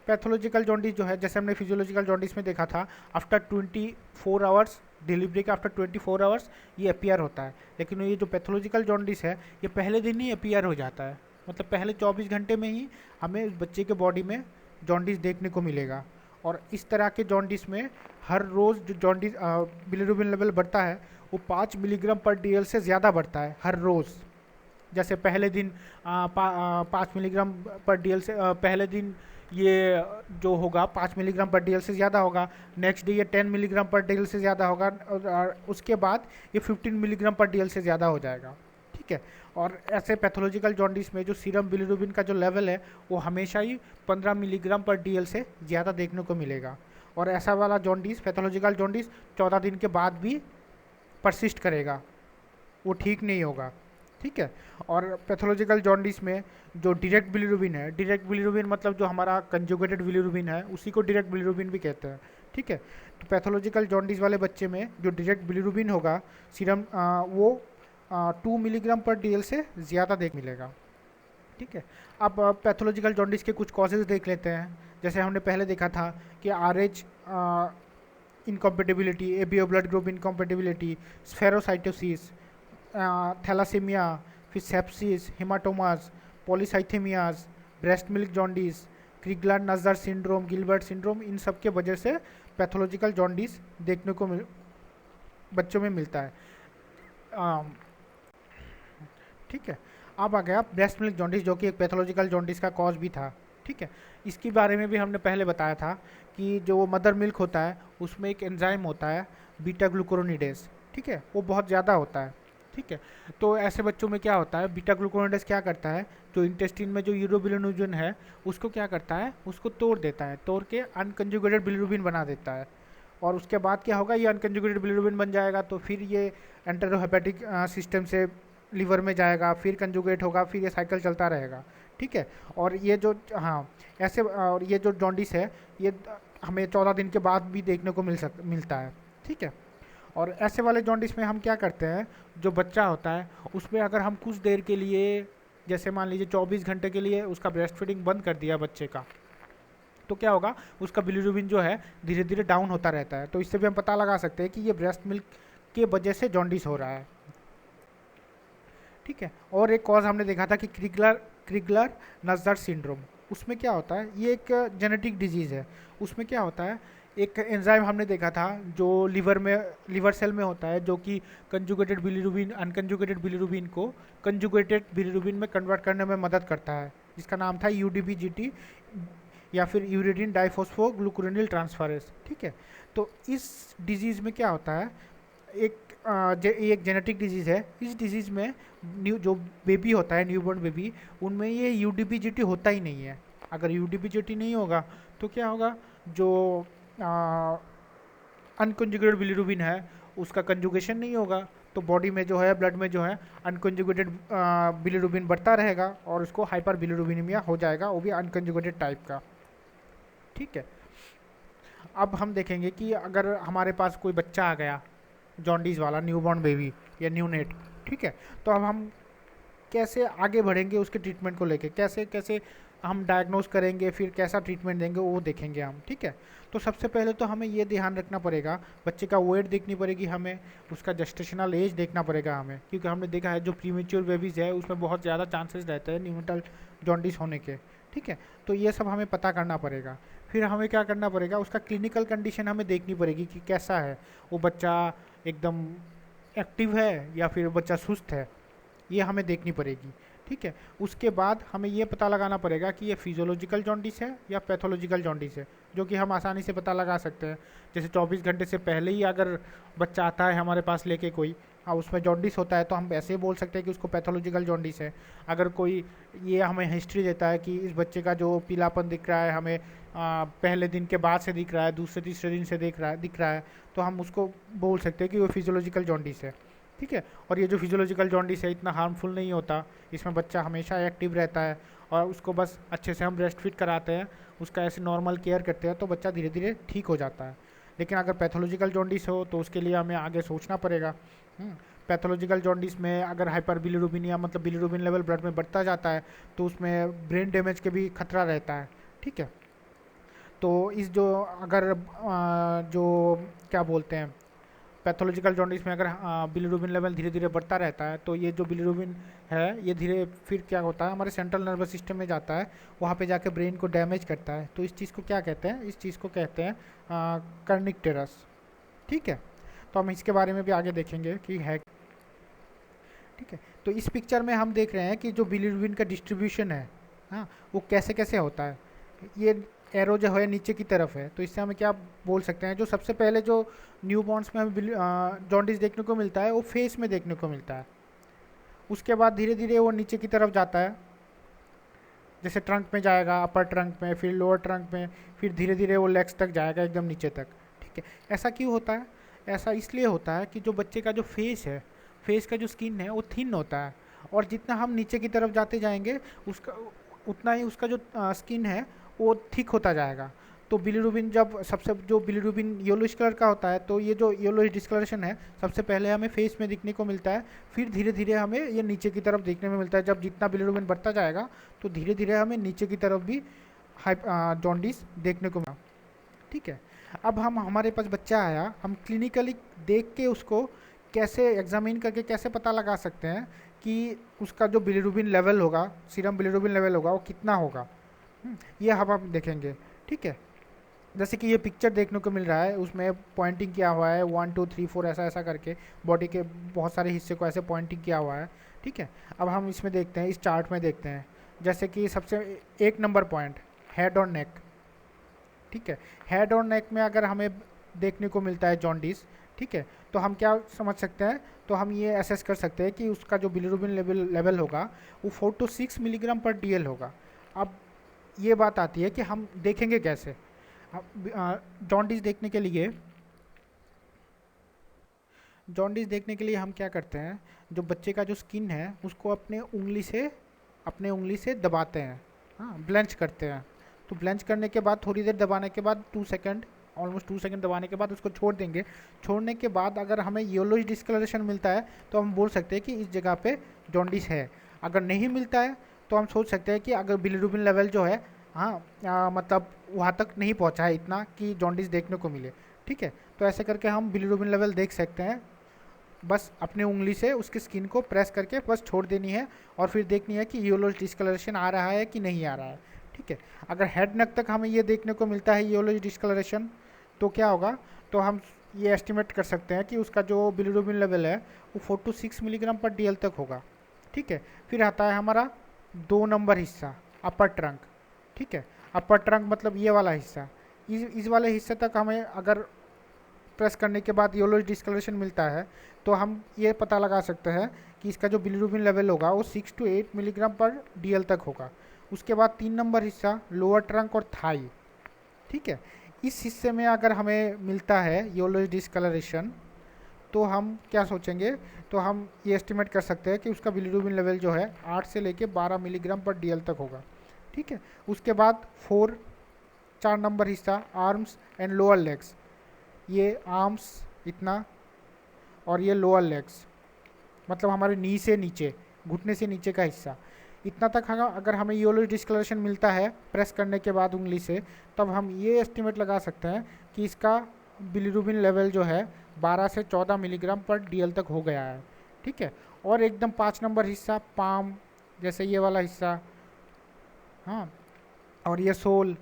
पैथोलॉजिकल जॉन्डिस जो है, जैसे हमने फिजियोलॉजिकल जॉन्डिस में देखा था आफ्टर 24 आवर्स, डिलीवरी के आफ्टर 24 आवर्स ये अपीयर होता है। लेकिन ये जो पैथोलॉजिकल जॉन्डिस है ये पहले दिन ही अपीयर हो जाता है, मतलब पहले 24 घंटे में ही हमें उस बच्चे के बॉडी में जॉन्डिस देखने को मिलेगा। और इस तरह के जॉन्डिस में हर रोज़ जो जॉन्डिस बिलिरुबिन लेवल बढ़ता है वो 5 मिलीग्राम पर DL से ज़्यादा बढ़ता है हर रोज़। जैसे पहले दिन 5 मिलीग्राम पर DL से पहले दिन ये जो होगा 5 मिलीग्राम पर DL से ज़्यादा होगा, नेक्स्ट डे ये 10 मिलीग्राम पर DL से ज़्यादा होगा, और उसके बाद ये 15 मिलीग्राम पर DL से ज़्यादा हो जाएगा। ठीक है, और ऐसे पैथोलॉजिकल जॉन्डिस में जो सीरम बिलिरुबिन का जो लेवल है वो हमेशा ही 15 मिलीग्राम पर DL से ज़्यादा देखने को मिलेगा। और ऐसा वाला जॉन्डिस, पैथोलॉजिकल जॉन्डिस 14 दिन के बाद भी परसिस्ट करेगा, वो ठीक नहीं होगा। ठीक है, और पैथोलॉजिकल जॉन्डिस में जो डायरेक्ट बिलिरुबिन है, डायरेक्ट बिलिरुबिन मतलब जो हमारा कंजुगेटेड बिलिरुबिन है उसी को डायरेक्ट बिलिरुबिन भी कहते हैं। ठीक है, तो पैथोलॉजिकल जॉन्डिस वाले बच्चे में जो डायरेक्ट बिलिरुबिन होगा सीरम वो 2 मिलीग्राम पर DL से ज़्यादा देख मिलेगा। ठीक है, अब पैथोलॉजिकल जॉन्डिस के कुछ कॉजेज़ देख लेते हैं। जैसे हमने पहले देखा था कि RH incompatibility, ABO blood group incompatibility, spherocytosis, thalassaemia, फिर सेप्सिस, हेमाटोमास, पॉलीसाइथेमियाज, ब्रेस्ट मिल्क जॉन्डिस, क्रिगलर नज़र सिंड्रोम, गिलबर्ट सिंड्रोम, इन सब के वजह से पैथोलॉजिकल जॉन्डिस देखने को बच्चों में मिलता है। ठीक है, अब आ गया ब्रेस्ट मिल्क जॉन्डिस, जो कि एक पैथोलॉजिकल जॉन्डिस का कॉज भी था। ठीक है, इसके बारे में भी हमने पहले बताया था कि जो मदर मिल्क होता है उसमें एक एंजाइम होता है बीटा ग्लूकुरोनिडेज। ठीक है, वो बहुत ज़्यादा होता है। ठीक है, तो ऐसे बच्चों में क्या होता है, बीटा ग्लूकुरोनिडेज क्या करता है, जो इंटेस्टिन में जो यूरोबिलिनुजन है उसको क्या करता है, उसको तोड़ देता है, तोड़ के अनकंजुगेटेड बिलिरुबिन बना देता है। और उसके बाद क्या होगा, ये अनकंजुगेटेड बिलिरुबिन बन जाएगा तो फिर ये एंटेरोहेपेटिक सिस्टम से लीवर में जाएगा, फिर कंजुगेट होगा, फिर ये साइकिल चलता रहेगा। ठीक है, और ये जो ऐसे और ये जो जॉन्डिस है ये हमें 14 दिन के बाद भी देखने को मिलता है। ठीक है, और ऐसे वाले जॉन्डिस में हम क्या करते हैं, जो बच्चा होता है उसमें अगर हम कुछ देर के लिए, जैसे मान लीजिए 24 घंटे के लिए उसका ब्रेस्ट फीडिंग बंद कर दिया बच्चे का, तो क्या होगा, उसका बिलिरुबिन जो है धीरे धीरे डाउन होता रहता है। तो इससे भी हम पता लगा सकते हैं कि ये ब्रेस्ट मिल्क के वजह से जॉन्डिस हो रहा है। ठीक है, और एक कॉज हमने देखा था कि क्रिगलर नज़र सिंड्रोम, उसमें क्या होता है, ये एक जेनेटिक डिजीज़ है। उसमें क्या होता है, एक एंजाइम हमने देखा था जो लीवर सेल में होता है, जो कि कंजुगेटेड बिलिरुबिन अनकंजुगेटेड बिलिरुबिन को कंजुगेटेड बिलिरुबिन में कन्वर्ट करने में मदद करता है, जिसका नाम था UDPGT या फिर यूरिडिन डाइफॉस्फोग्लूकुरोनिल ट्रांसफरेज। ठीक है, तो इस डिजीज़ में क्या होता है, एक जेनेटिक डिजीज़ है। इस डिजीज़ में जो बेबी होता है, न्यूबॉर्न बेबी, उनमें ये UDPGT होता ही नहीं है। अगर UDPGT नहीं होगा तो क्या होगा, जो अनकंजुगेटेड बिलिरुबिन है उसका कंजुगेशन नहीं होगा, तो बॉडी में जो है, ब्लड में जो है अनकंजुगेटेड बिलिरुबिन बढ़ता रहेगा और उसको हाइपर बिलिरुबिनेमिया हो जाएगा, वो भी अनकंजुगेटेड टाइप का। ठीक है, अब हम देखेंगे कि अगर हमारे पास कोई बच्चा आ गया जॉन्डिस वाला, न्यूबॉर्न बेबी या न्यूनेट, ठीक है, तो अब हम कैसे आगे बढ़ेंगे उसके ट्रीटमेंट को लेके, कैसे कैसे हम डायग्नोज करेंगे, फिर कैसा ट्रीटमेंट देंगे वो देखेंगे हम। ठीक है, तो सबसे पहले तो हमें ये ध्यान रखना पड़ेगा, बच्चे का वेट देखनी पड़ेगी हमें, उसका जेस्टेशनल एज देखना पड़ेगा हमें, क्योंकि हमने देखा है जो प्रीमेच्योर बेबीज़ है उसमें बहुत ज़्यादा चांसेस रहते हैं न्यूनेटल जॉन्डिस होने के। ठीक है, तो ये सब हमें पता करना पड़ेगा। फिर हमें क्या करना पड़ेगा, उसका क्लिनिकल कंडीशन हमें देखनी पड़ेगी कि कैसा है वो बच्चा, एकदम एक्टिव है या फिर बच्चा सुस्त है, ये हमें देखनी पड़ेगी। ठीक है, उसके बाद हमें ये पता लगाना पड़ेगा कि ये फिजियोलॉजिकल जॉन्डिस है या पैथोलॉजिकल जॉन्डिस है, जो कि हम आसानी से पता लगा सकते हैं। जैसे 24 घंटे से पहले ही अगर बच्चा आता है हमारे पास लेके कोई, हाँ, उसमें जॉन्डिस होता है, तो हम ऐसे बोल सकते हैं कि उसको पैथोलॉजिकल जॉन्डिस है। अगर कोई ये हमें हिस्ट्री देता है कि इस बच्चे का जो पीलापन दिख रहा है हमें पहले दिन के बाद से दिख रहा है, दूसरे तीसरे दिन से दिख रहा है, तो हम उसको बोल सकते हैं कि वो फिजियोलॉजिकल जॉन्डिस है। ठीक है, और ये जो फिजियोलॉजिकल जॉन्डिस है इतना हार्मफुल नहीं होता, इसमें बच्चा हमेशा एक्टिव रहता है और उसको बस अच्छे से हम ब्रेस्ट फीड कराते हैं, उसका ऐसे नॉर्मल केयर करते हैं, तो बच्चा धीरे धीरे ठीक हो जाता है। लेकिन अगर पैथोलॉजिकल जॉन्डिस हो तो उसके लिए हमें आगे सोचना पड़ेगा। पैथोलॉजिकल जॉन्डिस में अगर हाइपर बिलिरुबिनिया मतलब बिलिरुबिन लेवल ब्लड में बढ़ता जाता है तो उसमें ब्रेन डैमेज के भी खतरा रहता है। ठीक है, तो इस जो अगर जो क्या बोलते हैं, पैथोलॉजिकल जॉन्डिस में अगर बिलिरुबिन लेवल धीरे धीरे बढ़ता रहता है तो ये जो बिलिरुबिन है ये धीरे फिर क्या होता है, हमारे सेंट्रल नर्वस सिस्टम में जाता है, वहाँ पे जाके ब्रेन को डैमेज करता है। तो इस चीज़ को क्या कहते हैं, इस चीज़ को कहते हैं कर्निकटेरस। ठीक है, तो हम इसके बारे में भी आगे देखेंगे कि है। ठीक है, तो इस पिक्चर में हम देख रहे हैं कि जो बिलिरुबिन का डिस्ट्रीब्यूशन है, हाँ, वो कैसे कैसे होता है। ये एरो जो है नीचे की तरफ है, तो इससे हमें क्या बोल सकते हैं, जो सबसे पहले जो न्यू बॉर्न्स में हमें जॉन्डिस देखने को मिलता है वो फेस में देखने को मिलता है। उसके बाद धीरे धीरे वो नीचे की तरफ जाता है, जैसे ट्रंक में जाएगा, अपर ट्रंक में, फिर लोअर ट्रंक में, फिर धीरे धीरे वो लेग्स तक जाएगा, एकदम नीचे तक। ठीक है, ऐसा क्यों होता है, ऐसा इसलिए होता है कि जो बच्चे का जो फेस है, फेस का जो स्किन है वो थिन होता है, और जितना हम नीचे की तरफ जाते जाएंगे उसका उतना ही उसका जो स्किन है वो थिक होता जाएगा। तो बिलिरुबिन जब सबसे जो बिलिरुबिन येलोइश कलर का होता है, तो ये जो येलोइश डिस्कलरेशन है सबसे पहले हमें फेस में दिखने को मिलता है, फिर धीरे धीरे हमें ये नीचे की तरफ देखने में मिलता है। जब जितना बिलिरुबिन बढ़ता जाएगा तो धीरे धीरे हमें नीचे की तरफ भी जॉन्डिस देखने को मिला। ठीक है, अब हम हमारे पास बच्चा आया, हम क्लिनिकली देख के उसको कैसे एग्जामिन करके कैसे पता लगा सकते हैं कि उसका जो बिलिरुबिन लेवल होगा, सीरम बिलिरुबिन लेवल होगा, वो कितना होगा, ये हम देखेंगे। ठीक है, जैसे कि ये पिक्चर देखने को मिल रहा है, उसमें पॉइंटिंग किया हुआ है 1 2 3 4 ऐसा ऐसा करके, बॉडी के बहुत सारे हिस्से को ऐसे पॉइंटिंग किया हुआ है। ठीक है, अब हम इसमें देखते हैं, इस चार्ट में देखते हैं, जैसे कि सबसे 1 नंबर पॉइंट हेड और नेक। ठीक है, हेड और नेक में अगर हमें देखने को मिलता है जॉन्डिस, ठीक है, तो हम क्या समझ सकते हैं, तो हम ये असेस कर सकते हैं कि उसका जो बिलिरुबिन लेवल होगा वो 4 to 6 मिलीग्राम पर DL होगा। अब ये बात आती है कि हम देखेंगे कैसे। जॉन्डिस देखने के लिए हम क्या करते हैं, जो बच्चे का जो स्किन है उसको अपने उंगली से दबाते हैं, हाँ, ब्लेंच करते हैं। तो ब्लेंच करने के बाद थोड़ी देर दबाने के बाद 2 सेकंड, ऑलमोस्ट 2 सेकंड दबाने के बाद उसको छोड़ देंगे। छोड़ने के बाद अगर हमें येलोइश डिस्कलरेशन मिलता है तो हम बोल सकते हैं कि इस जगह पे जॉन्डिस है। अगर नहीं मिलता है तो हम सोच सकते हैं कि अगर बिलिरुबिन लेवल जो है, हाँ, मतलब वहाँ तक नहीं पहुँचा है इतना कि जॉन्डिस देखने को मिले। ठीक है, तो ऐसे करके हम बिलिरुबिन लेवल देख सकते हैं। बस अपनी उंगली से उसकी स्किन को प्रेस करके बस छोड़ देनी है और फिर देखनी है कि येलोइश डिस्कलरेशन आ रहा है कि नहीं आ रहा है। ठीक है, अगर हेड नेक तक हमें ये देखने को मिलता है येलोइश डिस्कलरेशन, तो क्या होगा, तो हम ये एस्टिमेट कर सकते हैं कि उसका जो बिलिरुबिन लेवल है वो 4 to 6 मिलीग्राम पर DL तक होगा। ठीक है, फिर आता है हमारा 2 नंबर हिस्सा, अपर ट्रंक। ठीक है, अपर ट्रंक मतलब ये वाला हिस्सा, इस वाले हिस्से तक हमें अगर प्रेस करने के बाद येलोइश डिस्कलरेशन मिलता है तो हम ये पता लगा सकते हैं कि इसका जो बिलिरुबिन लेवल होगा वो 6 to 8 मिलीग्राम पर DL तक होगा। उसके बाद 3 नंबर हिस्सा, लोअर ट्रंक और थाई। ठीक है, इस हिस्से में अगर हमें मिलता है येलोइश डिस्कलरेशन, तो हम क्या सोचेंगे, तो हम ये एस्टिमेट कर सकते हैं कि उसका बिलीरुबिन लेवल जो है 8 से लेके 12 मिलीग्राम पर डीएल तक होगा। ठीक है, उसके बाद 4 नंबर हिस्सा आर्म्स एंड लोअर लेग्स, ये आर्म्स इतना और ये लोअर लेग्स, मतलब हमारे नी से नीचे, घुटने से नीचे का हिस्सा इतना तक अगर हमें येलोइश डिस्कलरेशन मिलता है प्रेस करने के बाद उंगली से, तब हम ये एस्टिमेट लगा सकते हैं कि इसका बिलीरुबिन लेवल जो है 12 से 14 मिलीग्राम पर डीएल तक हो गया है। ठीक है, और एकदम 5 नंबर हिस्सा पाम, जैसे ये वाला हिस्सा, हाँ, और ये सोल,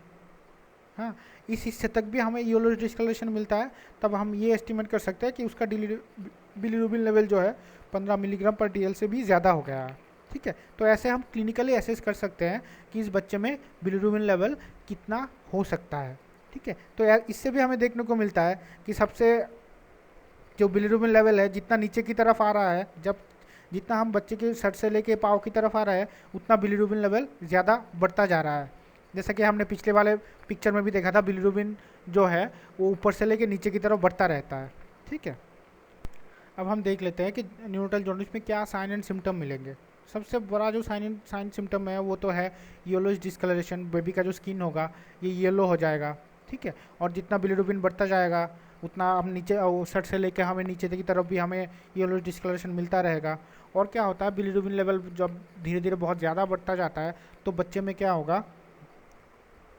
हाँ, इस हिस्से तक भी हमें येलोइश डिस्कलरेशन मिलता है, तब हम ये एस्टिमेट कर सकते हैं कि उसका बिलीरुबिन लेवल जो है 15 मिलीग्राम पर डीएल से भी ज़्यादा हो गया है। ठीक है, तो ऐसे हम क्लिनिकली एसेस कर सकते हैं कि इस बच्चे में बिलीरुबिन लेवल कितना हो सकता है। ठीक है, तो यार इससे भी हमें देखने को मिलता है कि सबसे जो बिलीरुबिन लेवल है जितना नीचे की तरफ आ रहा है, जब जितना हम बच्चे के सर से लेके पाँव की तरफ आ रहा है, उतना बिलीरुबिन लेवल ज़्यादा बढ़ता जा रहा है। जैसा कि हमने पिछले वाले पिक्चर में भी देखा था, बिलीरुबिन जो है वो ऊपर से लेके नीचे की तरफ बढ़ता रहता है। ठीक है, अब हम देख लेते हैं कि न्यूरोनल जॉन्डिस में क्या साइन एंड सिम्टम मिलेंगे। सबसे बड़ा जो साइन सिम्टम है वो तो है येलोइश डिस्कलरेशन। बेबी का जो स्किन होगा ये येलो हो जाएगा। ठीक है, और जितना बिलीरुबिन बढ़ता जाएगा उतना हम नीचे सर से लेके हमें नीचे की तरफ भी हमें येलोइश डिस्कलरेशन मिलता रहेगा। और क्या होता है, बिलीरुबिन लेवल जब धीरे धीरे बहुत ज़्यादा बढ़ता जाता है तो बच्चे में क्या होगा,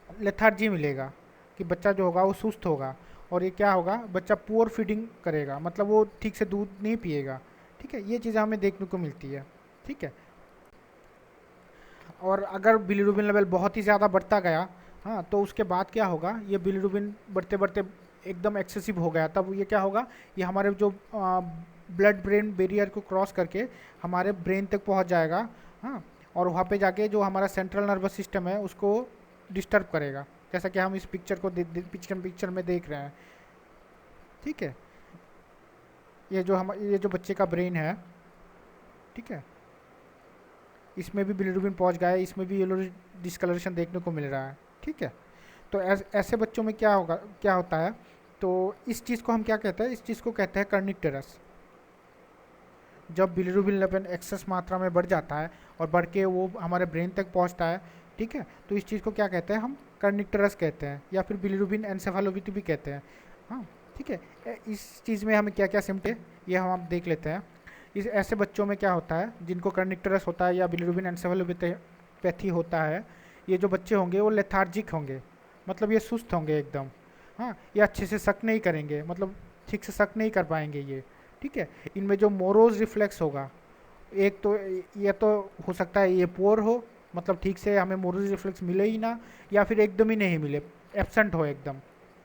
लेथार्जी मिलेगा, कि बच्चा जो होगा वो सुस्त होगा। और ये क्या होगा, बच्चा पुअर फीडिंग करेगा, मतलब वो ठीक से दूध नहीं पिएगा। ठीक है, ये चीज़ें हमें देखने को मिलती है। ठीक है, और अगर बिलीरुबिन लेवल बहुत ही ज़्यादा बढ़ता गया, हाँ, तो उसके बाद क्या होगा, ये बिलीरुबिन बढ़ते बढ़ते एकदम एक्सेसिव हो गया, तब ये क्या होगा, ये हमारे जो ब्लड ब्रेन बैरियर को क्रॉस करके हमारे ब्रेन तक पहुंच जाएगा। हाँ, और वहाँ पे जाके जो हमारा सेंट्रल नर्वस सिस्टम है उसको डिस्टर्ब करेगा, जैसा कि हम इस पिक्चर को पिक्चर में देख रहे हैं। ठीक है, ये जो बच्चे का ब्रेन है, ठीक है, इसमें भी बिलीरुबिन पहुंच गया है, इसमें भी येलो डिस्कलरेशन देखने को मिल रहा है। ठीक है, तो ऐसे बच्चों में क्या होगा, क्या होता है, तो इस चीज़ को हम क्या कहते हैं, इस चीज़ को कहते हैं कर्निक्टेरस। जब बिलीरुबिन लेवल एक्सेस मात्रा में बढ़ जाता है और बढ़ के वो हमारे ब्रेन तक पहुंचता है, ठीक है, तो इस चीज़ को क्या कहते हैं, हम कर्निक्टेरस कहते हैं, या फिर बिलीरुबिन एन्सेफेलोपैथी भी कहते हैं। हाँ, ठीक है, इस चीज़ में हमें क्या क्या सिम्टम ये हम देख लेते हैं। इस ऐसे बच्चों में क्या होता है जिनको कर्निक्टेरस होता है या बिलीरुबिन एन्सेफेलोपैथी होता है, ये जो बच्चे होंगे वो लेथार्जिक होंगे, मतलब ये सुस्त होंगे एकदम। हाँ, ये अच्छे से सक नहीं करेंगे, मतलब ठीक से सक नहीं कर पाएंगे ये। ठीक है, इनमें जो मोरोज रिफ्लेक्स होगा, एक तो ये तो हो सकता है ये पोर हो, मतलब ठीक से हमें मोरोज रिफ्लेक्स मिले ही ना, या फिर एकदम ही नहीं मिले, एब्सेंट हो एकदम।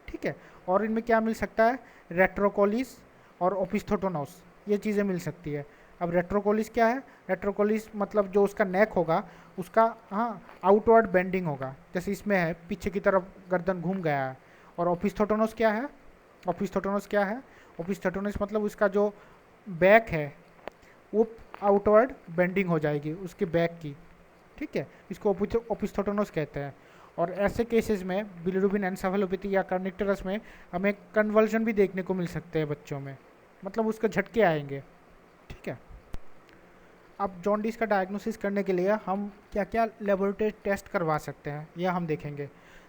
ठीक है, और इनमें क्या मिल सकता है, रेट्रोकोलिस और ओपिस्थोटोनोस, ये चीज़ें मिल सकती है। अब रेट्रोकोलिस क्या है, रेट्रोकोलिस मतलब जो उसका नेक होगा उसका, हाँ, आउटवर्ड बेंडिंग होगा, जैसे इसमें है पीछे की तरफ गर्दन घूम गया है। और ओपिस्थोटोनोस क्या है, ओपिस्थोटोनोस क्या है, ओपिस्थोटोनस मतलब उसका जो बैक है वो आउटवर्ड बेंडिंग हो जाएगी उसके बैक की। ठीक है, इसको ओपिस्थोटोनस कहते हैं। और ऐसे केसेस में बिलीरुबिन एन्सेफेलोपैथी या कर्निक्टेरस में हमें कन्वर्जन भी देखने को मिल सकते हैं बच्चों में, मतलब उसके झटके आएंगे। ठीक है, अब जॉन्डिस का डायग्नोसिस करने के लिए हम क्या क्या लेबोरेटरी टेस्ट करवा सकते हैं यह हम देखेंगे।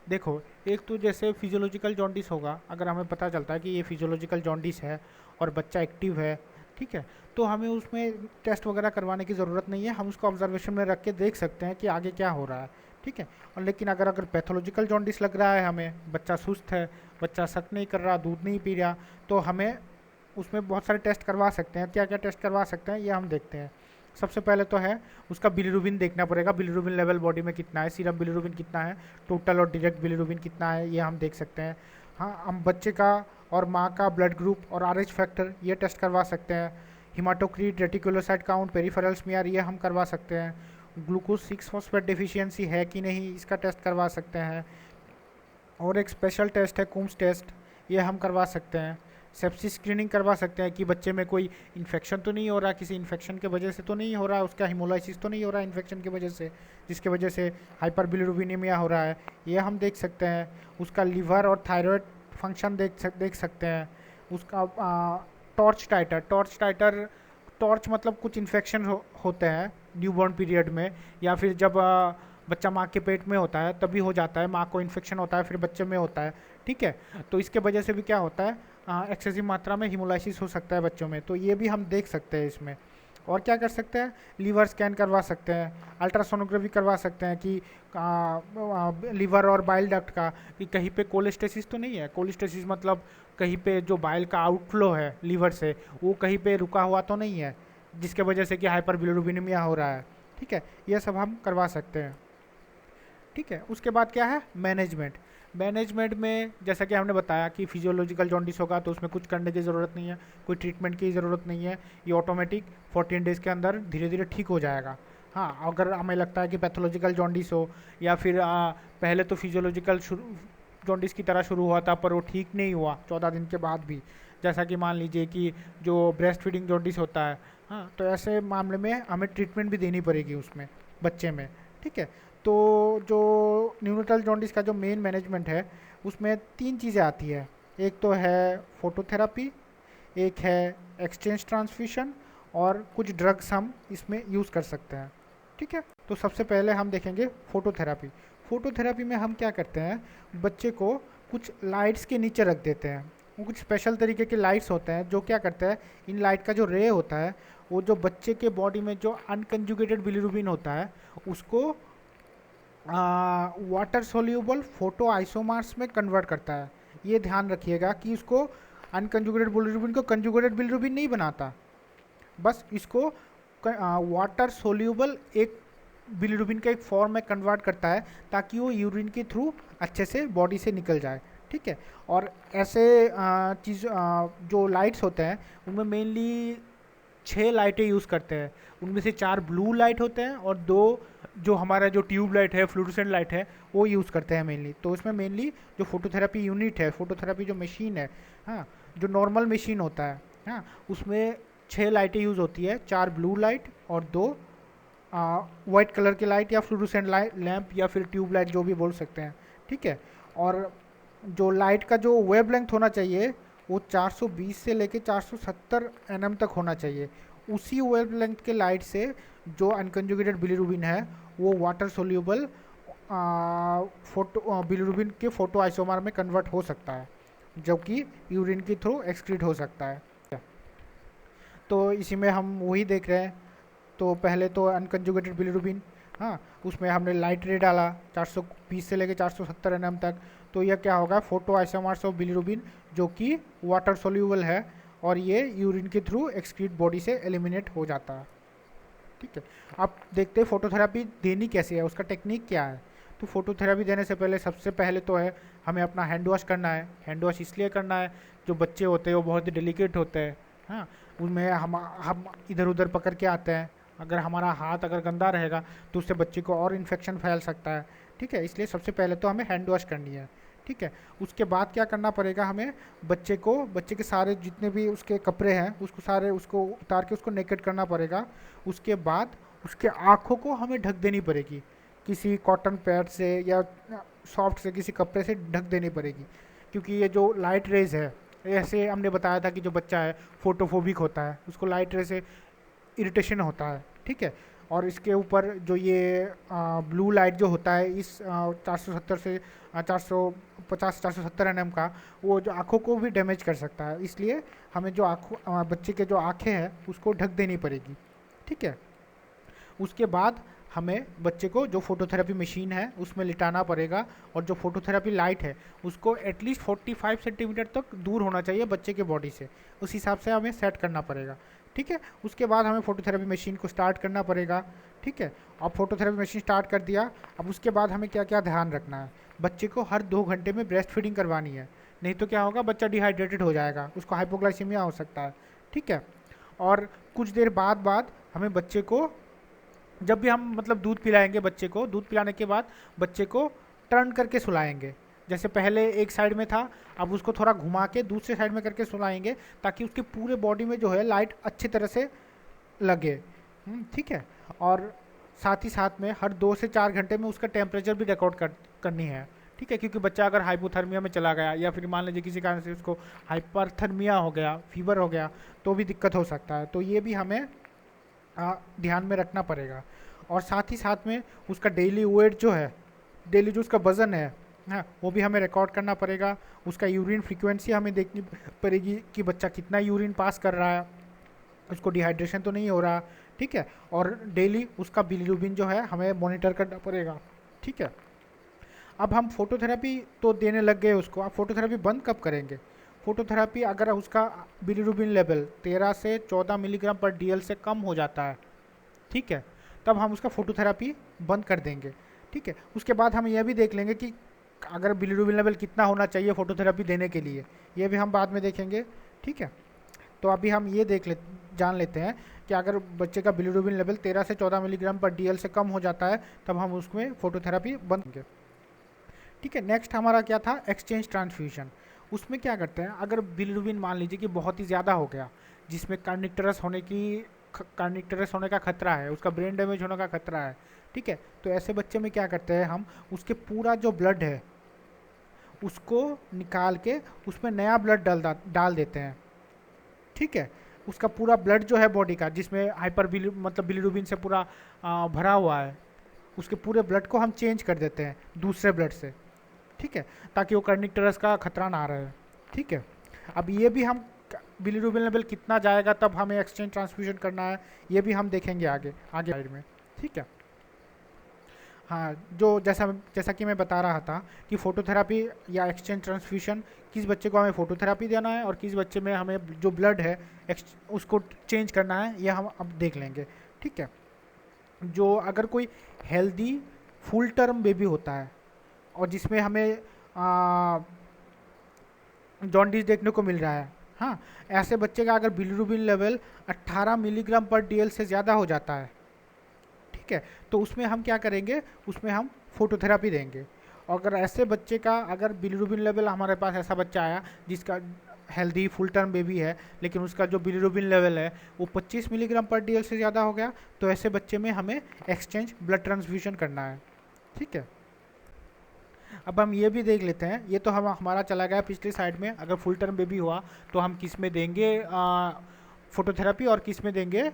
देखो, एक तो जैसे फिजियोलॉजिकल जॉन्डिस होगा, अगर हमें पता चलता है कि ये फिजियोलॉजिकल जॉन्डिस है और बच्चा एक्टिव है, ठीक है, तो हमें उसमें टेस्ट वगैरह करवाने की ज़रूरत नहीं है, हम उसको ऑब्जर्वेशन में रख के देख सकते हैं कि आगे क्या हो रहा है। ठीक है, और लेकिन अगर पैथोलॉजिकल जॉन्डिस लग रहा है, हमें बच्चा सुस्त है, बच्चा सक नहीं कर रहा, दूध नहीं पी रहा, तो हमें उसमें बहुत सारे टेस्ट करवा सकते हैं। क्या क्या टेस्ट करवा सकते हैं ये हम देखते हैं। सबसे पहले तो है उसका बिलीरुबिन देखना पड़ेगा, बिलीरुबिन लेवल बॉडी में कितना है, सीरम बिलीरुबिन कितना है, टोटल और डायरेक्ट बिलीरुबिन कितना है, ये हम देख सकते हैं। हाँ, हम बच्चे का और माँ का ब्लड ग्रुप और RH फैक्टर ये टेस्ट करवा सकते हैं। हिमाटोक्रीट, रेटिकुलोसाइट काउंट, पेरिफेरल स्मीयर ये हम करवा सकते हैं। ग्लूकोज 6 फॉस्फेट डिफिशियंसी है कि नहीं इसका टेस्ट करवा सकते हैं। और एक स्पेशल टेस्ट है कुम्स टेस्ट, ये हम करवा सकते हैं। सेप्सिस स्क्रीनिंग करवा सकते हैं कि बच्चे में कोई इन्फेक्शन तो नहीं हो रहा, किसी इन्फेक्शन की वजह से तो नहीं हो रहा, उसका हिमोलाइसिस तो नहीं हो रहा इन्फेक्शन की वजह से, जिसकी वजह से हाइपर बिलिरुबिनेमिया हो रहा है, ये हम देख सकते हैं। उसका लीवर और थायराइड फंक्शन देख सकते हैं। उसका टॉर्च टाइटर टॉर्च मतलब कुछ इन्फेक्शन होते हैं न्यूबॉर्न पीरियड में, या फिर जब बच्चा माँ के पेट में होता है तभी हो जाता है, माँ को इन्फेक्शन होता है फिर बच्चे में होता है, ठीक है। तो इसके वजह से भी क्या होता है, एक्सेसिव मात्रा में हिमोलाइसिस हो सकता है बच्चों में, तो ये भी हम देख सकते हैं इसमें। और क्या कर सकते हैं, लीवर स्कैन करवा सकते हैं, अल्ट्रासोनोग्राफी करवा सकते हैं कि लीवर और बाइल डक्ट का कि कहीं पे कोलेस्टेसिस तो नहीं है। कोलेस्टेसिस मतलब कहीं पे जो बाइल का आउटफ्लो है लीवर से वो कहीं पे रुका हुआ तो नहीं है, जिसके वजह से कि हाइपर बिलिरुबिनेमिया हो रहा है, ठीक है। ये सब हम करवा सकते हैं, ठीक है। उसके बाद क्या है, मैनेजमेंट में जैसा कि हमने बताया कि फिजियोलॉजिकल जॉन्डिस होगा तो उसमें कुछ करने की ज़रूरत नहीं है, कोई ट्रीटमेंट की ज़रूरत नहीं है, ये ऑटोमेटिक 14 डेज़ के अंदर धीरे धीरे ठीक हो जाएगा। हाँ, अगर हमें लगता है कि पैथोलॉजिकल जॉन्डिस हो या फिर पहले तो फिजियोलॉजिकल जॉन्डिस की तरह शुरू हुआ था पर वो ठीक नहीं हुआ 14 दिन के बाद भी, जैसा कि मान लीजिए कि जो ब्रेस्ट फीडिंग जॉन्डिस होता है, हाँ, तो ऐसे मामले में हमें ट्रीटमेंट भी देनी पड़ेगी उसमें बच्चे में, ठीक है। तो जो न्यूनेटल जॉन्डिस का जो मेन मैनेजमेंट है उसमें 3 चीज़ें आती है। एक तो है फोटोथेरापी, एक है एक्सचेंज ट्रांसफ्यूशन, और कुछ ड्रग्स हम इसमें यूज़ कर सकते हैं, ठीक है। तो सबसे पहले हम देखेंगे फोटोथेरापी। फोटोथेरापी में हम क्या करते हैं, बच्चे को कुछ लाइट्स के नीचे रख देते हैं। वो कुछ स्पेशल तरीके के लाइट्स होते हैं जो क्या करते हैं, इन लाइट का जो रे होता है वो जो बच्चे के बॉडी में जो अनकंजुगेटेड बिलिरुबिन होता है उसको वाटर सोल्यूबल फोटो आइसोमर्स में कन्वर्ट करता है। ये ध्यान रखिएगा कि इसको अनकंजुगेटेड बिलिरुबिन को कंजुगेटेड बिलिरुबिन नहीं बनाता, बस इसको वाटर सोल्यूबल एक बिलिरुबिन का एक फॉर्म में कन्वर्ट करता है ताकि वो यूरिन के थ्रू अच्छे से बॉडी से निकल जाए, ठीक है। और ऐसे चीज़ जो लाइट्स होते हैं उनमें मेनली 6 लाइटें यूज़ करते हैं। उनमें से 4 ब्लू लाइट होते हैं और 2 जो हमारा जो ट्यूब लाइट है, फ्लूरोसेंट लाइट है, वो यूज़ करते हैं मेनली। तो उसमें मेनली जो फोटोथेरापी यूनिट है, फोटोथेरापी जो मशीन है, हाँ, जो नॉर्मल मशीन होता है, हाँ, उसमें 6 लाइटें यूज़ होती है, 4 ब्लू लाइट और 2 वाइट कलर की लाइट या फ्लूरोसेंट लाइट लैंप या फिर ट्यूब लाइट जो भी बोल सकते हैं, ठीक है। और जो लाइट का जो वेव लेंथ होना चाहिए वो 420 से लेके 470 nm तक होना चाहिए। उसी वेव लेंथ के लाइट से जो अनकंजुगेटेड बिलिरुबिन है वो वाटर सोल्यूबल फोटो बिलिरुबिन के फोटो आइसोमर में कन्वर्ट हो सकता है, जबकि यूरिन के थ्रू एक्सक्रीट हो सकता है। तो इसी में हम वही देख रहे हैं। तो पहले तो अनकंजुगेटेड बिलिरुबिन, हाँ, उसमें हमने लाइट रे डाला 420 से लेके 470 nm तक। तो यह क्या होगा, फोटो आइसोमर्स ऑफ बिलिरुबिन जो कि वाटर सोल्यूबल है और ये यूरिन के थ्रू एक्सक्रीट बॉडी से एलिमिनेट हो जाता है, ठीक है। अब देखते हैं फोटोथेरापी देनी कैसे है, उसका टेक्निक क्या है। तो फोटोथेरापी देने से पहले सबसे पहले तो है हमें अपना हैंड वॉश करना है। हैंड वॉश इसलिए करना है, जो बच्चे होते हैं वो बहुत ही डेलिकेट होते हैं, हाँ, उनमें हम इधर उधर पकड़ के आते हैं, अगर हमारा हाथ अगर गंदा रहेगा तो उससे बच्चे को और इन्फेक्शन फैल सकता है, ठीक है। इसलिए सबसे पहले तो हमें हैंड वॉश करनी है, ठीक है। उसके बाद क्या करना पड़ेगा, हमें बच्चे के सारे जितने भी उसके कपड़े हैं उसको उतार के उसको नेकेड करना पड़ेगा। उसके बाद उसके आँखों को हमें ढक देनी पड़ेगी, किसी कॉटन पैड से या सॉफ्ट से किसी कपड़े से ढक देनी पड़ेगी, क्योंकि ये जो लाइट रेज है, ऐसे हमने बताया था कि जो बच्चा है फोटोफोबिक होता है, उसको लाइट रे से इरिटेशन होता है, ठीक है। और इसके ऊपर जो ये ब्लू लाइट जो होता है इस 470 से 450 470 nm का, वो जो आँखों को भी डैमेज कर सकता है। इसलिए हमें जो बच्चे के जो आँखें हैं उसको ढक देनी पड़ेगी, ठीक है। उसके बाद हमें बच्चे को जो फोटोथेरेपी मशीन है उसमें लिटाना पड़ेगा, और जो फोटोथेरेपी लाइट है उसको एटलीस्ट 45 सेंटीमीटर तक दूर होना चाहिए बच्चे के बॉडी से, उस हिसाब से हमें सेट करना पड़ेगा, ठीक है। उसके बाद हमें फोटोथेरेपी मशीन को स्टार्ट करना पड़ेगा, ठीक है। अब फोटोथेरेपी मशीन स्टार्ट कर दिया, अब उसके बाद हमें क्या क्या ध्यान रखना है, बच्चे को हर 2 घंटे में ब्रेस्ट फीडिंग करवानी है, नहीं तो क्या होगा, बच्चा डिहाइड्रेटेड हो जाएगा, उसको हाइपोग्लाइसीमिया हो सकता है, ठीक है। और कुछ देर बाद हमें बच्चे को, जब भी हम मतलब दूध पिलाएंगे बच्चे को, दूध पिलाने के बाद बच्चे को टर्न करके सुलाएंगे, जैसे पहले एक साइड में था, अब उसको थोड़ा घुमा के दूसरे साइड में करके सुलाएंगे, ताकि उसके पूरे बॉडी में जो है लाइट अच्छी तरह से लगे। ठीक है। और साथ ही साथ में हर 2 से 4 घंटे में उसका टेम्परेचर भी रिकॉर्ड करनी है। ठीक है, क्योंकि बच्चा अगर हाइपोथर्मिया में चला गया या फिर मान लीजिए किसी कारण से उसको हाइपरथर्मिया हो गया, फीवर हो गया, तो भी दिक्कत हो सकता है। तो ये भी हमें ध्यान में रखना पड़ेगा। और साथ ही साथ में उसका डेली वेट जो है, डेली जो उसका वज़न है, हाँ, वो भी हमें रिकॉर्ड करना पड़ेगा। उसका यूरिन फ्रीक्वेंसी हमें देखनी पड़ेगी कि बच्चा कितना यूरिन पास कर रहा है, उसको डिहाइड्रेशन तो नहीं हो रहा। ठीक है। और डेली उसका बिलीरुबिन जो है हमें मॉनिटर करना पड़ेगा। ठीक है। अब हम फोटोथेरेपी तो देने लग गए उसको, अब फोटोथेरेपी बंद कब करेंगे? फोटोथेरेपी अगर उसका बिलीरुबिन लेवल 13 से 14 मिलीग्राम पर डीएल से कम हो जाता है, ठीक है, तब हम उसका फोटोथेरेपी बंद कर देंगे। ठीक है। उसके बाद हम यह भी देख लेंगे कि अगर बिलीरुबिन लेवल कितना होना चाहिए फोटोथेरेपी देने के लिए, ये भी हम बाद में देखेंगे। ठीक है। तो अभी हम ये जान लेते हैं कि अगर बच्चे का बिलीरुबिन लेवल 13 से 14 मिलीग्राम पर डीएल से कम हो जाता है, तब हम उसमें फोटोथेरेपी बंद करेंगे। ठीक है। नेक्स्ट हमारा क्या था? Exchange transfusion. उसमें क्या करते हैं, अगर बिलीरुबिन मान लीजिए कि बहुत ही ज़्यादा हो गया, जिसमें कार्निक्टेरस होने का खतरा है, उसका ब्रेन डैमेज होने का खतरा है। ठीक है। तो ऐसे बच्चे में क्या करते हैं हम, उसके पूरा जो ब्लड है उसको निकाल के उसमें नया ब्लड डाल देते हैं। ठीक है। उसका पूरा ब्लड जो है बॉडी का, जिसमें मतलब बिलीरुबिन से पूरा भरा हुआ है, उसके पूरे ब्लड को हम चेंज कर देते हैं दूसरे ब्लड से। ठीक है। ताकि वो कर्निक्टेरस का खतरा ना रहे। ठीक है। अब ये भी हम बिलीरुबिन लेवल कितना जाएगा तब हमें एक्सचेंज ट्रांसफ्यूजन करना है, ये भी हम देखेंगे आगे आगे साइड में। ठीक है। हाँ, जो जैसा जैसा कि मैं बता रहा था कि फोटोथेरापी या एक्सचेंज ट्रांसफ्यूजन, किस बच्चे को हमें फोटोथेरापी देना है और किस बच्चे में हमें जो ब्लड है उसको चेंज करना है, यह हम अब देख लेंगे। ठीक है। जो अगर कोई हेल्दी फुल टर्म बेबी होता है और जिसमें हमें जॉन्डिस देखने को मिल रहा है, हाँ, ऐसे बच्चे का अगर बिलीरुबिन लेवल 18 मिलीग्राम पर डीएल से ज़्यादा हो जाता है, ठीक है, तो उसमें हम क्या करेंगे, उसमें हम फोटोथेरापी देंगे। अगर ऐसे बच्चे का अगर बिलीरुबिन लेवल, हमारे पास ऐसा बच्चा आया जिसका हेल्दी फुल टर्म बेबी है, लेकिन उसका जो बिलीरुबिन लेवल है वो 25 मिलीग्राम पर डीएल से ज़्यादा हो गया, तो ऐसे बच्चे में हमें एक्सचेंज ब्लड ट्रांसफ्यूजन करना है। ठीक है। अब हम ये भी देख लेते हैं, ये तो हम हमारा चला गया पिछली साइड में, अगर फुल टर्म बेबी हुआ तो हम किस में देंगे फोटोथेरेपी और किस में देंगे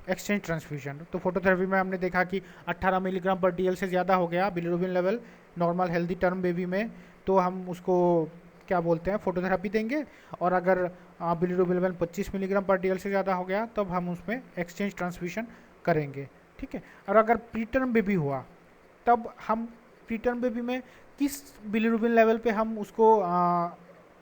एक्सचेंज ट्रांसफ्यूजन। तो फोटोथेरेपी में हमने देखा कि 18 मिलीग्राम पर डीएल से ज़्यादा हो गया bilirubin level normal healthy term baby में, तो हम उसको क्या बोलते हैं, फोटोथेरेपी देंगे। और अगर बिलीरुबिन लेवल 25 मिलीग्राम पर डीएल से ज़्यादा हो गया तब हम उसमें एक्सचेंज ट्रांसफ्यूजन करेंगे। ठीक है। और अगर प्री टर्म बेबी हुआ तब हम प्री टर्म बेबी में किस बिलीरुबिन लेवल पे हम उसको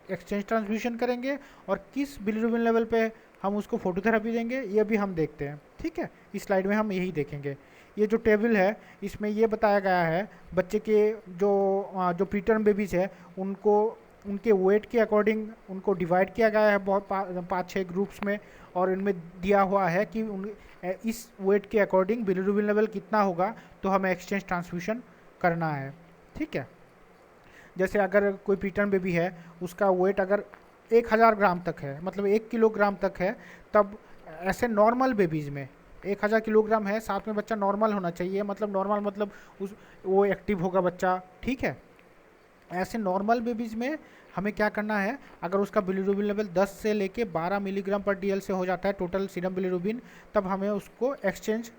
एक्सचेंज ट्रांसफ्यूजन करेंगे और किस बिलीरुबिन लेवल पे हम उसको फोटोथेरेपी देंगे, ये भी हम देखते हैं। ठीक है। इस स्लाइड में हम यही देखेंगे। ये जो टेबल है इसमें ये बताया गया है बच्चे के जो प्री टर्म बेबीज है उनको उनके वेट के अकॉर्डिंग उनको डिवाइड किया गया है बहुत 5-6 ग्रुप्स में, और इनमें दिया हुआ है कि इस वेट के अकॉर्डिंग बिलीरुबिन लेवल कितना होगा तो हमें एक्सचेंज ट्रांसफ्यूजन करना है। ठीक है। जैसे अगर कोई प्रीटर्म बेबी है, उसका वेट अगर 1000 ग्राम तक है, मतलब 1 किलोग्राम तक है, तब ऐसे नॉर्मल बेबीज़ में 1000 किलोग्राम है, साथ में बच्चा नॉर्मल होना चाहिए, मतलब नॉर्मल मतलब वो एक्टिव होगा बच्चा। ठीक है। ऐसे नॉर्मल बेबीज़ में हमें क्या करना है, अगर उसका बिलीरुबिन लेवल 10 से लेके 12 मिलीग्राम पर डीएल से हो जाता है टोटल सीरम बिलीरुबिन, तब हमें उसको एक्सचेंज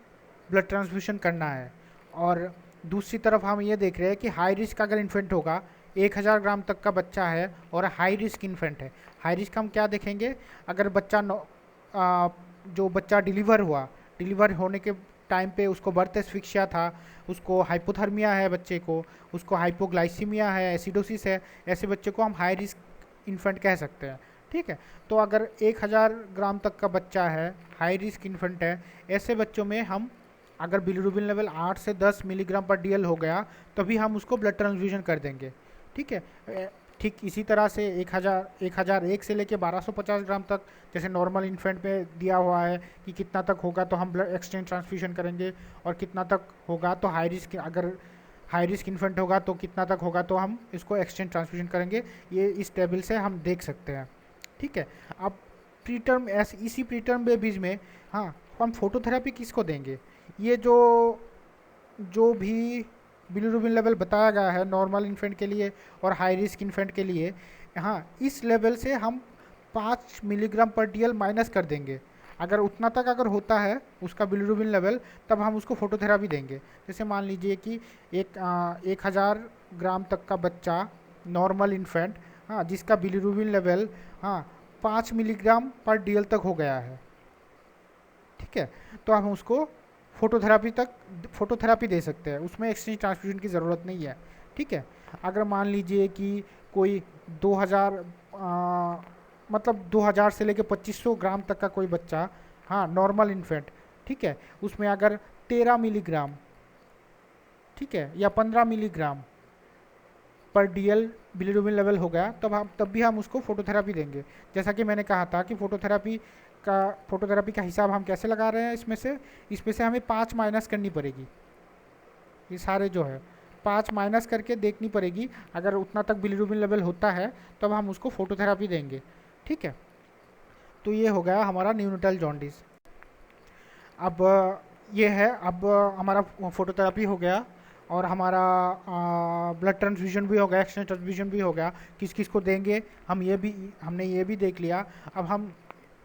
ब्लड ट्रांसफ्यूजन करना है। और दूसरी तरफ हम ये देख रहे हैं कि हाई रिस्क अगर इन्फेंट होगा, 1000 ग्राम तक का बच्चा है और हाई रिस्क इन्फेंट है। हाई रिस्क हम क्या देखेंगे, अगर बच्चा जो बच्चा डिलीवर होने के टाइम पे उसको बर्थ एस्फिक्सिया था, उसको हाइपोथर्मिया है बच्चे को, उसको हाइपोग्लाइसीमिया है, एसिडोसिस है, ऐसे बच्चे को हम हाई रिस्क इन्फेंट कह सकते हैं। ठीक है। तो अगर 1000 ग्राम तक का बच्चा है, हाई रिस्क इन्फेंट है, ऐसे बच्चों में हम अगर बिलीरुबिन लेवल 8 से 10 मिलीग्राम पर डीएल हो गया तभी हम उसको ब्लड ट्रांसफ्यूजन कर देंगे। ठीक है। ठीक इसी तरह से 1001 से लेके 1250 ग्राम तक, जैसे नॉर्मल इन्फेंट में दिया हुआ है कि कितना तक होगा तो हम ब्लड एक्सचेंज ट्रांसफ्यूजन करेंगे, और कितना तक होगा तो हाई रिस्क, अगर हाई रिस्क इन्फेंट होगा तो कितना तक होगा, तो हम इसको एक्सचेंज ट्रांसफ्यूजन करेंगे, ये इस टेबल से हम देख सकते हैं। ठीक है, अब प्री टर्म इसी प्री टर्म बेबीज में, हाँ, हम फोटोथेरेपी किसको देंगे? ये जो जो भी बिलीरुबिन लेवल बताया गया है नॉर्मल इन्फेंट के लिए और हाई रिस्क इन्फेंट के लिए, हाँ, इस लेवल से हम 5 मिलीग्राम पर डीएल माइनस कर देंगे। अगर उतना तक अगर होता है उसका बिलीरुबिन लेवल, तब हम उसको फोटोथेरापी देंगे। जैसे मान लीजिए कि 1000 ग्राम तक का बच्चा नॉर्मल इन्फेंट, हाँ, जिसका बिलीरुबिन लेवल, हाँ, 5 मिलीग्राम पर डीएल तक हो गया है, ठीक है, तो हम उसको फोटोथेरापी दे सकते हैं, उसमें एक्सचेंज ट्रांसफ्यूजन की ज़रूरत नहीं है। ठीक है, अगर मान लीजिए कि कोई 2000 मतलब 2000 से लेकर 2500 ग्राम तक का कोई बच्चा, हाँ, नॉर्मल इन्फेंट, ठीक है, उसमें अगर 13 मिलीग्राम, ठीक है, या 15 मिलीग्राम पर डीएल बिलीरुबिन लेवल हो गया, तब भी हम उसको फोटोथेरापी देंगे। जैसा कि मैंने कहा था कि फोटोथेरापी का हिसाब हम कैसे लगा रहे हैं, इसमें से हमें 5 माइनस करनी पड़ेगी। ये सारे जो है 5 माइनस करके देखनी पड़ेगी, अगर उतना तक बिलीरुबिन लेवल होता है तब हम उसको फोटोथेरापी देंगे। ठीक है, तो ये हो गया हमारा न्यूनेटल जॉन्डिस। अब ये है, अब हमारा फोटोथेरापी हो गया और हमारा ब्लड ट्रांसफ्यूजन भी हो गया, एक्सचेंज ट्रांसफ्यूजन भी हो गया, किस किस को देंगे हमने ये भी देख लिया। अब हम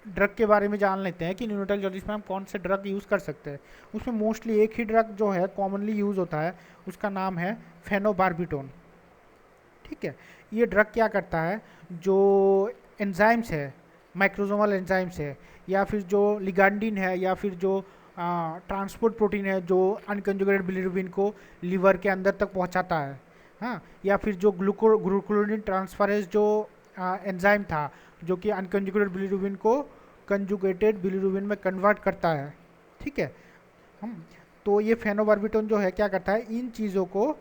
ड्रग के बारे में जान लेते हैं कि न्यूनेटल जॉन्डिस में हम कौन से ड्रग यूज़ कर सकते हैं। उसमें मोस्टली एक ही ड्रग जो है कॉमनली यूज़ होता है, उसका नाम है फेनोबार्बिटोन। ठीक है, ये ड्रग क्या करता है, जो एंजाइम्स है, माइक्रोसोमल एंजाइम्स है, या फिर जो लिगांडिन है, या फिर जो ट्रांसपोर्ट प्रोटीन है जो अनकंजुगेटेड बिलीरुबिन को लिवर के अंदर तक पहुंचाता है, हाँ, या फिर जो ग्लूकोरोनिन ट्रांसफरेज जो एंजाइम था जो कि अनकंजुगेटेड बिलीरुबिन को कंजुगेटेड बिलीरुबिन में कन्वर्ट करता है। ठीक है, हम तो ये फेनोबार्बिटोन जो है क्या करता है, इन चीज़ों को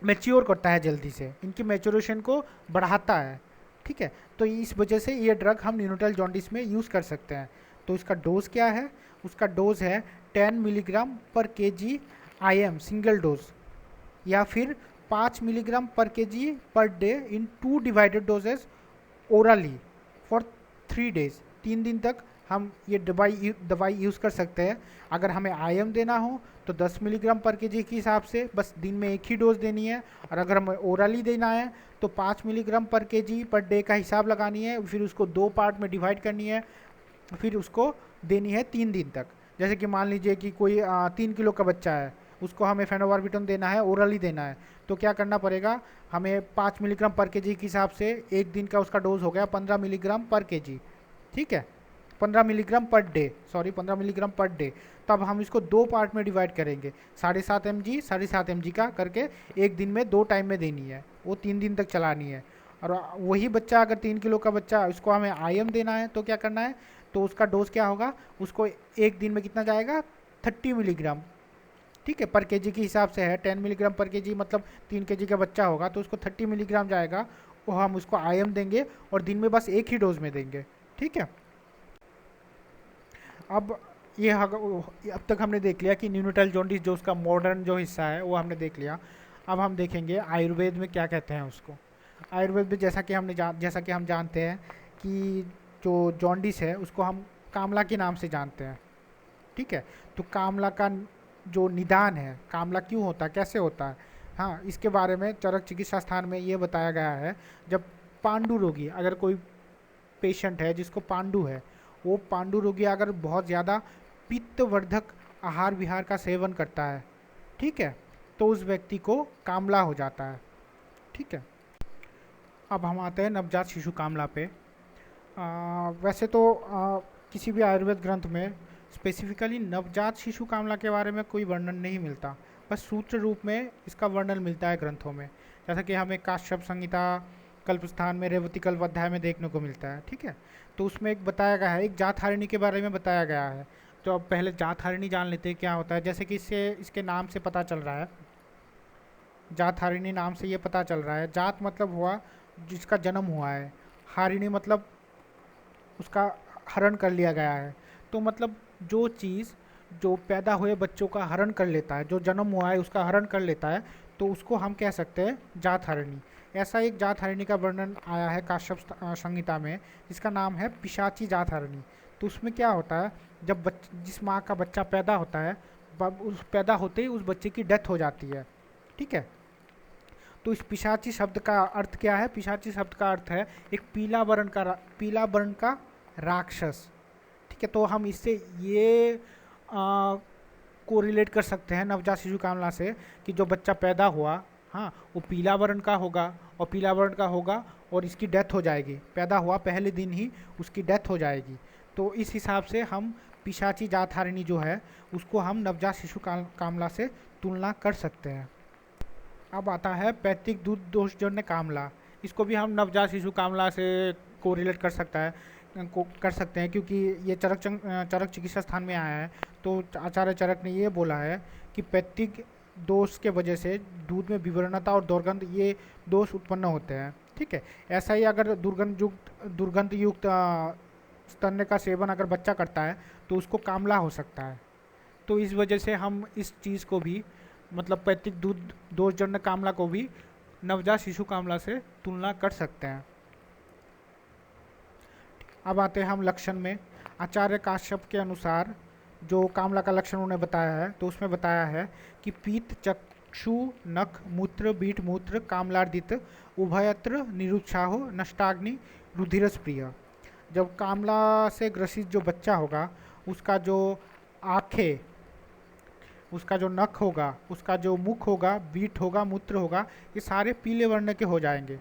मैच्योर करता है, जल्दी से इनकी मैच्योरेशन को बढ़ाता है। ठीक है, तो इस वजह से ये ड्रग हम न्यूनेटल जॉन्डिस में यूज़ कर सकते हैं। तो इसका डोज क्या है, उसका डोज है 10 मिलीग्राम पर केजी IM सिंगल डोज, या फिर 5 मिलीग्राम पर KG per day in 2 divided doses orally for 3 days. 3 दिन तक हम ये दवाई यूज़ कर सकते हैं। अगर हमें IM देना हो तो 10 मिलीग्राम पर केजी के हिसाब से बस दिन में एक ही डोज देनी है, और अगर हमें ओरली देना है तो 5 मिलीग्राम पर केजी पर डे का हिसाब लगानी है, फिर उसको 2 पार्ट में डिवाइड करनी है, फिर उसको देनी है 3 दिन तक। जैसे कि मान लीजिए कि कोई 3 किलो का बच्चा है, उसको हमें फेनोबार्बिटोन देना है, ओरली देना है, तो क्या करना पड़ेगा, हमें 5 मिलीग्राम पर केजी के हिसाब से एक दिन का उसका डोज हो गया 15 मिलीग्राम पर केजी। ठीक है, 15 milligram per day, 15 milligram per day. तब हम इसको 2 पार्ट में डिवाइड करेंगे, 7.5 mg का करके एक दिन में 2 टाइम में देनी है, वो 3 दिन तक चलानी है। और वही बच्चा अगर 3 किलो का बच्चा, उसको हमें IM देना है, तो क्या करना है, तो उसका डोज क्या होगा, उसको एक दिन में कितना जाएगा, 30 मिलीग्राम। ठीक है, पर केजी के हिसाब से है, 10 मिलीग्राम पर केजी मतलब 3 केजी का बच्चा होगा, तो उसको 30 मिलीग्राम जाएगा, वो हम उसको IM देंगे और दिन में बस एक ही डोज में देंगे। ठीक है, अब अब तक हमने देख लिया कि न्यूनेटल जॉन्डिस जो उसका मॉडर्न जो हिस्सा है वो हमने देख लिया। अब हम देखेंगे आयुर्वेद में क्या कहते हैं उसको। आयुर्वेद में जैसा कि हम जानते हैं कि जो जॉन्डिस है उसको हम कामला के नाम से जानते हैं। ठीक है, तो कामला का जो निदान है, कामला क्यों होता है, कैसे होता है, हाँ, इसके बारे में चरक चिकित्सा स्थान में ये बताया गया है। जब पांडु रोगी, अगर कोई पेशेंट है जिसको पांडु है, वो पांडु रोगी अगर बहुत ज़्यादा पित्तवर्धक आहार विहार का सेवन करता है, ठीक है, तो उस व्यक्ति को कामला हो जाता है। ठीक है, अब हम आते हैं नवजात शिशु कामला पे। वैसे तो किसी भी आयुर्वेद ग्रंथ में स्पेसिफिकली नवजात शिशु कामला के बारे में कोई वर्णन नहीं मिलता, बस सूत्र रूप में इसका वर्णन मिलता है ग्रंथों में, जैसा कि हमें काश्यप संहिता कल्पस्थान में रेवती कल्प अध्याय में देखने को मिलता है। ठीक है, तो उसमें एक बताया गया है, एक जातहारिणी के बारे में बताया गया है। तो अब पहले जातहारिणी जान लेते हैं क्या होता है। जैसे कि इसके नाम से पता चल रहा है, जातहारिणी नाम से ये पता चल रहा है, जात मतलब हुआ जिसका जन्म हुआ है, हारिणी मतलब उसका हरण कर लिया गया है। तो मतलब जो चीज़ जो पैदा हुए बच्चों का हरण कर लेता है, जो जन्म हुआ है उसका हरण कर लेता है, तो उसको हम कह सकते हैं जात हरणी। ऐसा एक जात हरणी का वर्णन आया है काश्यप संहिता में, जिसका नाम है पिशाची जात हरणी। तो उसमें क्या होता है, जब जिस माँ का बच्चा पैदा होता है, उस पैदा होते ही उस बच्चे की डेथ हो जाती है। ठीक है। तो इस पिशाची शब्द का अर्थ क्या है? पिशाची शब्द का अर्थ है एक पीला वर्ण का राक्षस। ठीक है। तो हम इससे ये को रिलेट कर सकते हैं नवजात शिशु कामला से, कि जो बच्चा पैदा हुआ, हाँ, वो पीला वर्ण का होगा, और पीला वर्ण का होगा और इसकी डेथ हो जाएगी, पैदा हुआ पहले दिन ही उसकी डेथ हो जाएगी। तो इस हिसाब से हम पिशाची जातहारिणी जो है उसको हम नवजात शिशु कामला से तुलना कर सकते हैं। अब आता है पैतृक दूध दोषजन्य कामला। इसको भी हम नवजात शिशु कामला से कोरिलेट कर सकते हैं, क्योंकि ये चरक चिकित्सा स्थान में आया है। तो आचार्य चरक ने ये बोला है कि पैतृक दोष के वजह से दूध में विवरणता और दुर्गंध, ये दोष उत्पन्न होते हैं। ठीक है। ऐसा ही अगर दुर्गंध युक्त स्तन्य का सेवन अगर बच्चा करता है तो उसको कामला हो सकता है। तो इस वजह से हम इस चीज़ को भी, मतलब पैतृक दूध दोषजन्य कामला को भी नवजात शिशु कामला से तुलना कर सकते हैं। अब आते हैं हम लक्षण में। आचार्य काश्यप के अनुसार जो कामला का लक्षण उन्होंने बताया है, तो उसमें बताया है कि पीत, चक्षु, नख, मूत्र, बीट मूत्र, कामलार्दित, उभयत्र निरुत्साहो, नष्टाग्नि, रुधिरस प्रिय। जब कामला से ग्रसित जो बच्चा होगा, उसका जो आँखें, उसका जो नख होगा, उसका जो मुख होगा, बीट होगा, मूत्र होगा, ये सारे पीले वर्ण के हो जाएंगे।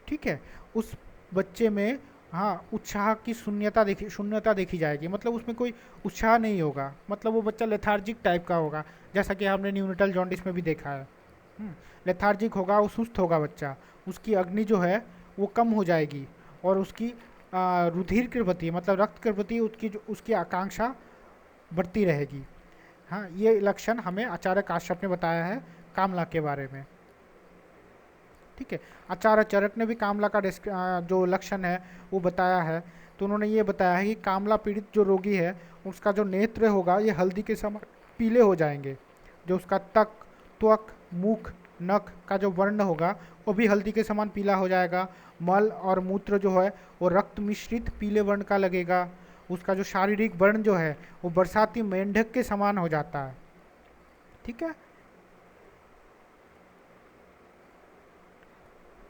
ठीक है। उस बच्चे में, हाँ, उत्साह की शून्यता देखी जाएगी, मतलब उसमें कोई उत्साह नहीं होगा, मतलब वो बच्चा लेथार्जिक टाइप का होगा, जैसा कि हमने न्यूनेटल जॉन्डिस में भी देखा है। लेथार्जिक होगा, वो सुस्त होगा बच्चा, उसकी अग्नि जो है वो कम हो जाएगी, और उसकी रुधिर के प्रति, मतलब रक्त के प्रति उसकी आकांक्षा बढ़ती रहेगी। हाँ, ये लक्षण हमें आचार्य काश्यप ने बताया है कामला के बारे में। ठीक है। आचार्य चरक ने भी कामला का जो लक्षण है वो बताया है। तो उन्होंने ये बताया है कि कामला पीड़ित जो रोगी है, उसका जो नेत्र होगा ये हल्दी के समान पीले हो जाएंगे। जो उसका त्वक, मुख, नख का जो वर्ण होगा वो भी हल्दी के समान पीला हो जाएगा। मल और मूत्र जो है वो रक्त मिश्रित पीले वर्ण का लगेगा। उसका जो शारीरिक वर्ण जो है वो बरसाती मेंढक के समान हो जाता है। ठीक है।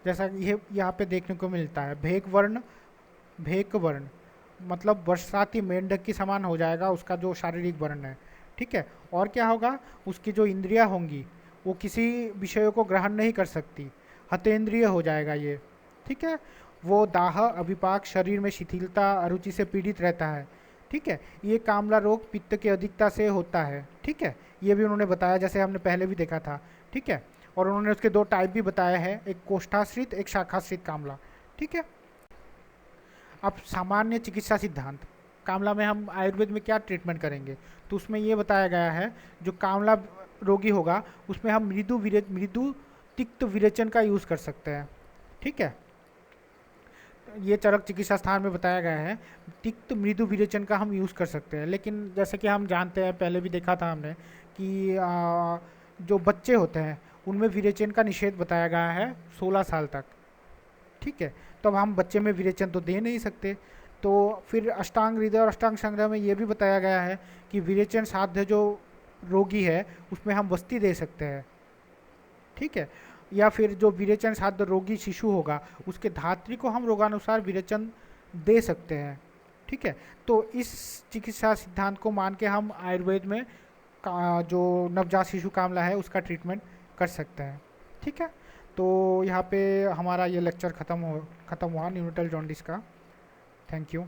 जैसा ये यहाँ पे देखने को मिलता है, भेक वर्ण मतलब बरसाती मेंढक के समान हो जाएगा उसका जो शारीरिक वर्ण है। ठीक है। और क्या होगा, उसकी जो इंद्रियां होंगी वो किसी विषयों को ग्रहण नहीं कर सकती, हतेंद्रिय हो जाएगा ये। ठीक है। वो दाह, अभिपाक, शरीर में शिथिलता, अरुचि से पीड़ित रहता है। ठीक है। ये कामला रोग पित्त की अधिकता से होता है। ठीक है। ये भी उन्होंने बताया, जैसे हमने पहले भी देखा था। ठीक है। और उन्होंने उसके दो टाइप भी बताए हैं, एक कोष्ठाश्रित, एक शाखाश्रित कामला। ठीक है। अब सामान्य चिकित्सा सिद्धांत, कामला में हम आयुर्वेद में क्या ट्रीटमेंट करेंगे, तो उसमें ये बताया गया है जो कामला रोगी होगा उसमें हम मृदु तिक्त विरेचन का यूज़ कर सकते हैं। ठीक है। ये चरक चिकित्सा स्थान में बताया गया है, तिक्त मृदु विरेचन का हम यूज़ कर सकते हैं। लेकिन जैसे कि हम जानते हैं, पहले भी देखा था हमने कि जो बच्चे होते हैं उनमें विरेचन का निषेध बताया गया है 16 साल तक। ठीक है। तो अब हम बच्चे में विरेचन तो दे नहीं सकते, तो फिर अष्टांग हृदय और अष्टांग संग्रह में ये भी बताया गया है कि विरेचन साध्य जो रोगी है उसमें हम वस्ती दे सकते हैं। ठीक है। या फिर जो विरेचन साध्य रोगी शिशु होगा उसके धात्री को हम रोगानुसार विरेचन दे सकते हैं। ठीक है। तो इस चिकित्सा सिद्धांत को मान के हम आयुर्वेद में जो नवजात शिशु कामला है उसका ट्रीटमेंट कर सकते हैं। ठीक है। तो यहाँ पे हमारा ये लेक्चर ख़त्म हुआ न्यूनेटल जॉन्डिस का। Thank you.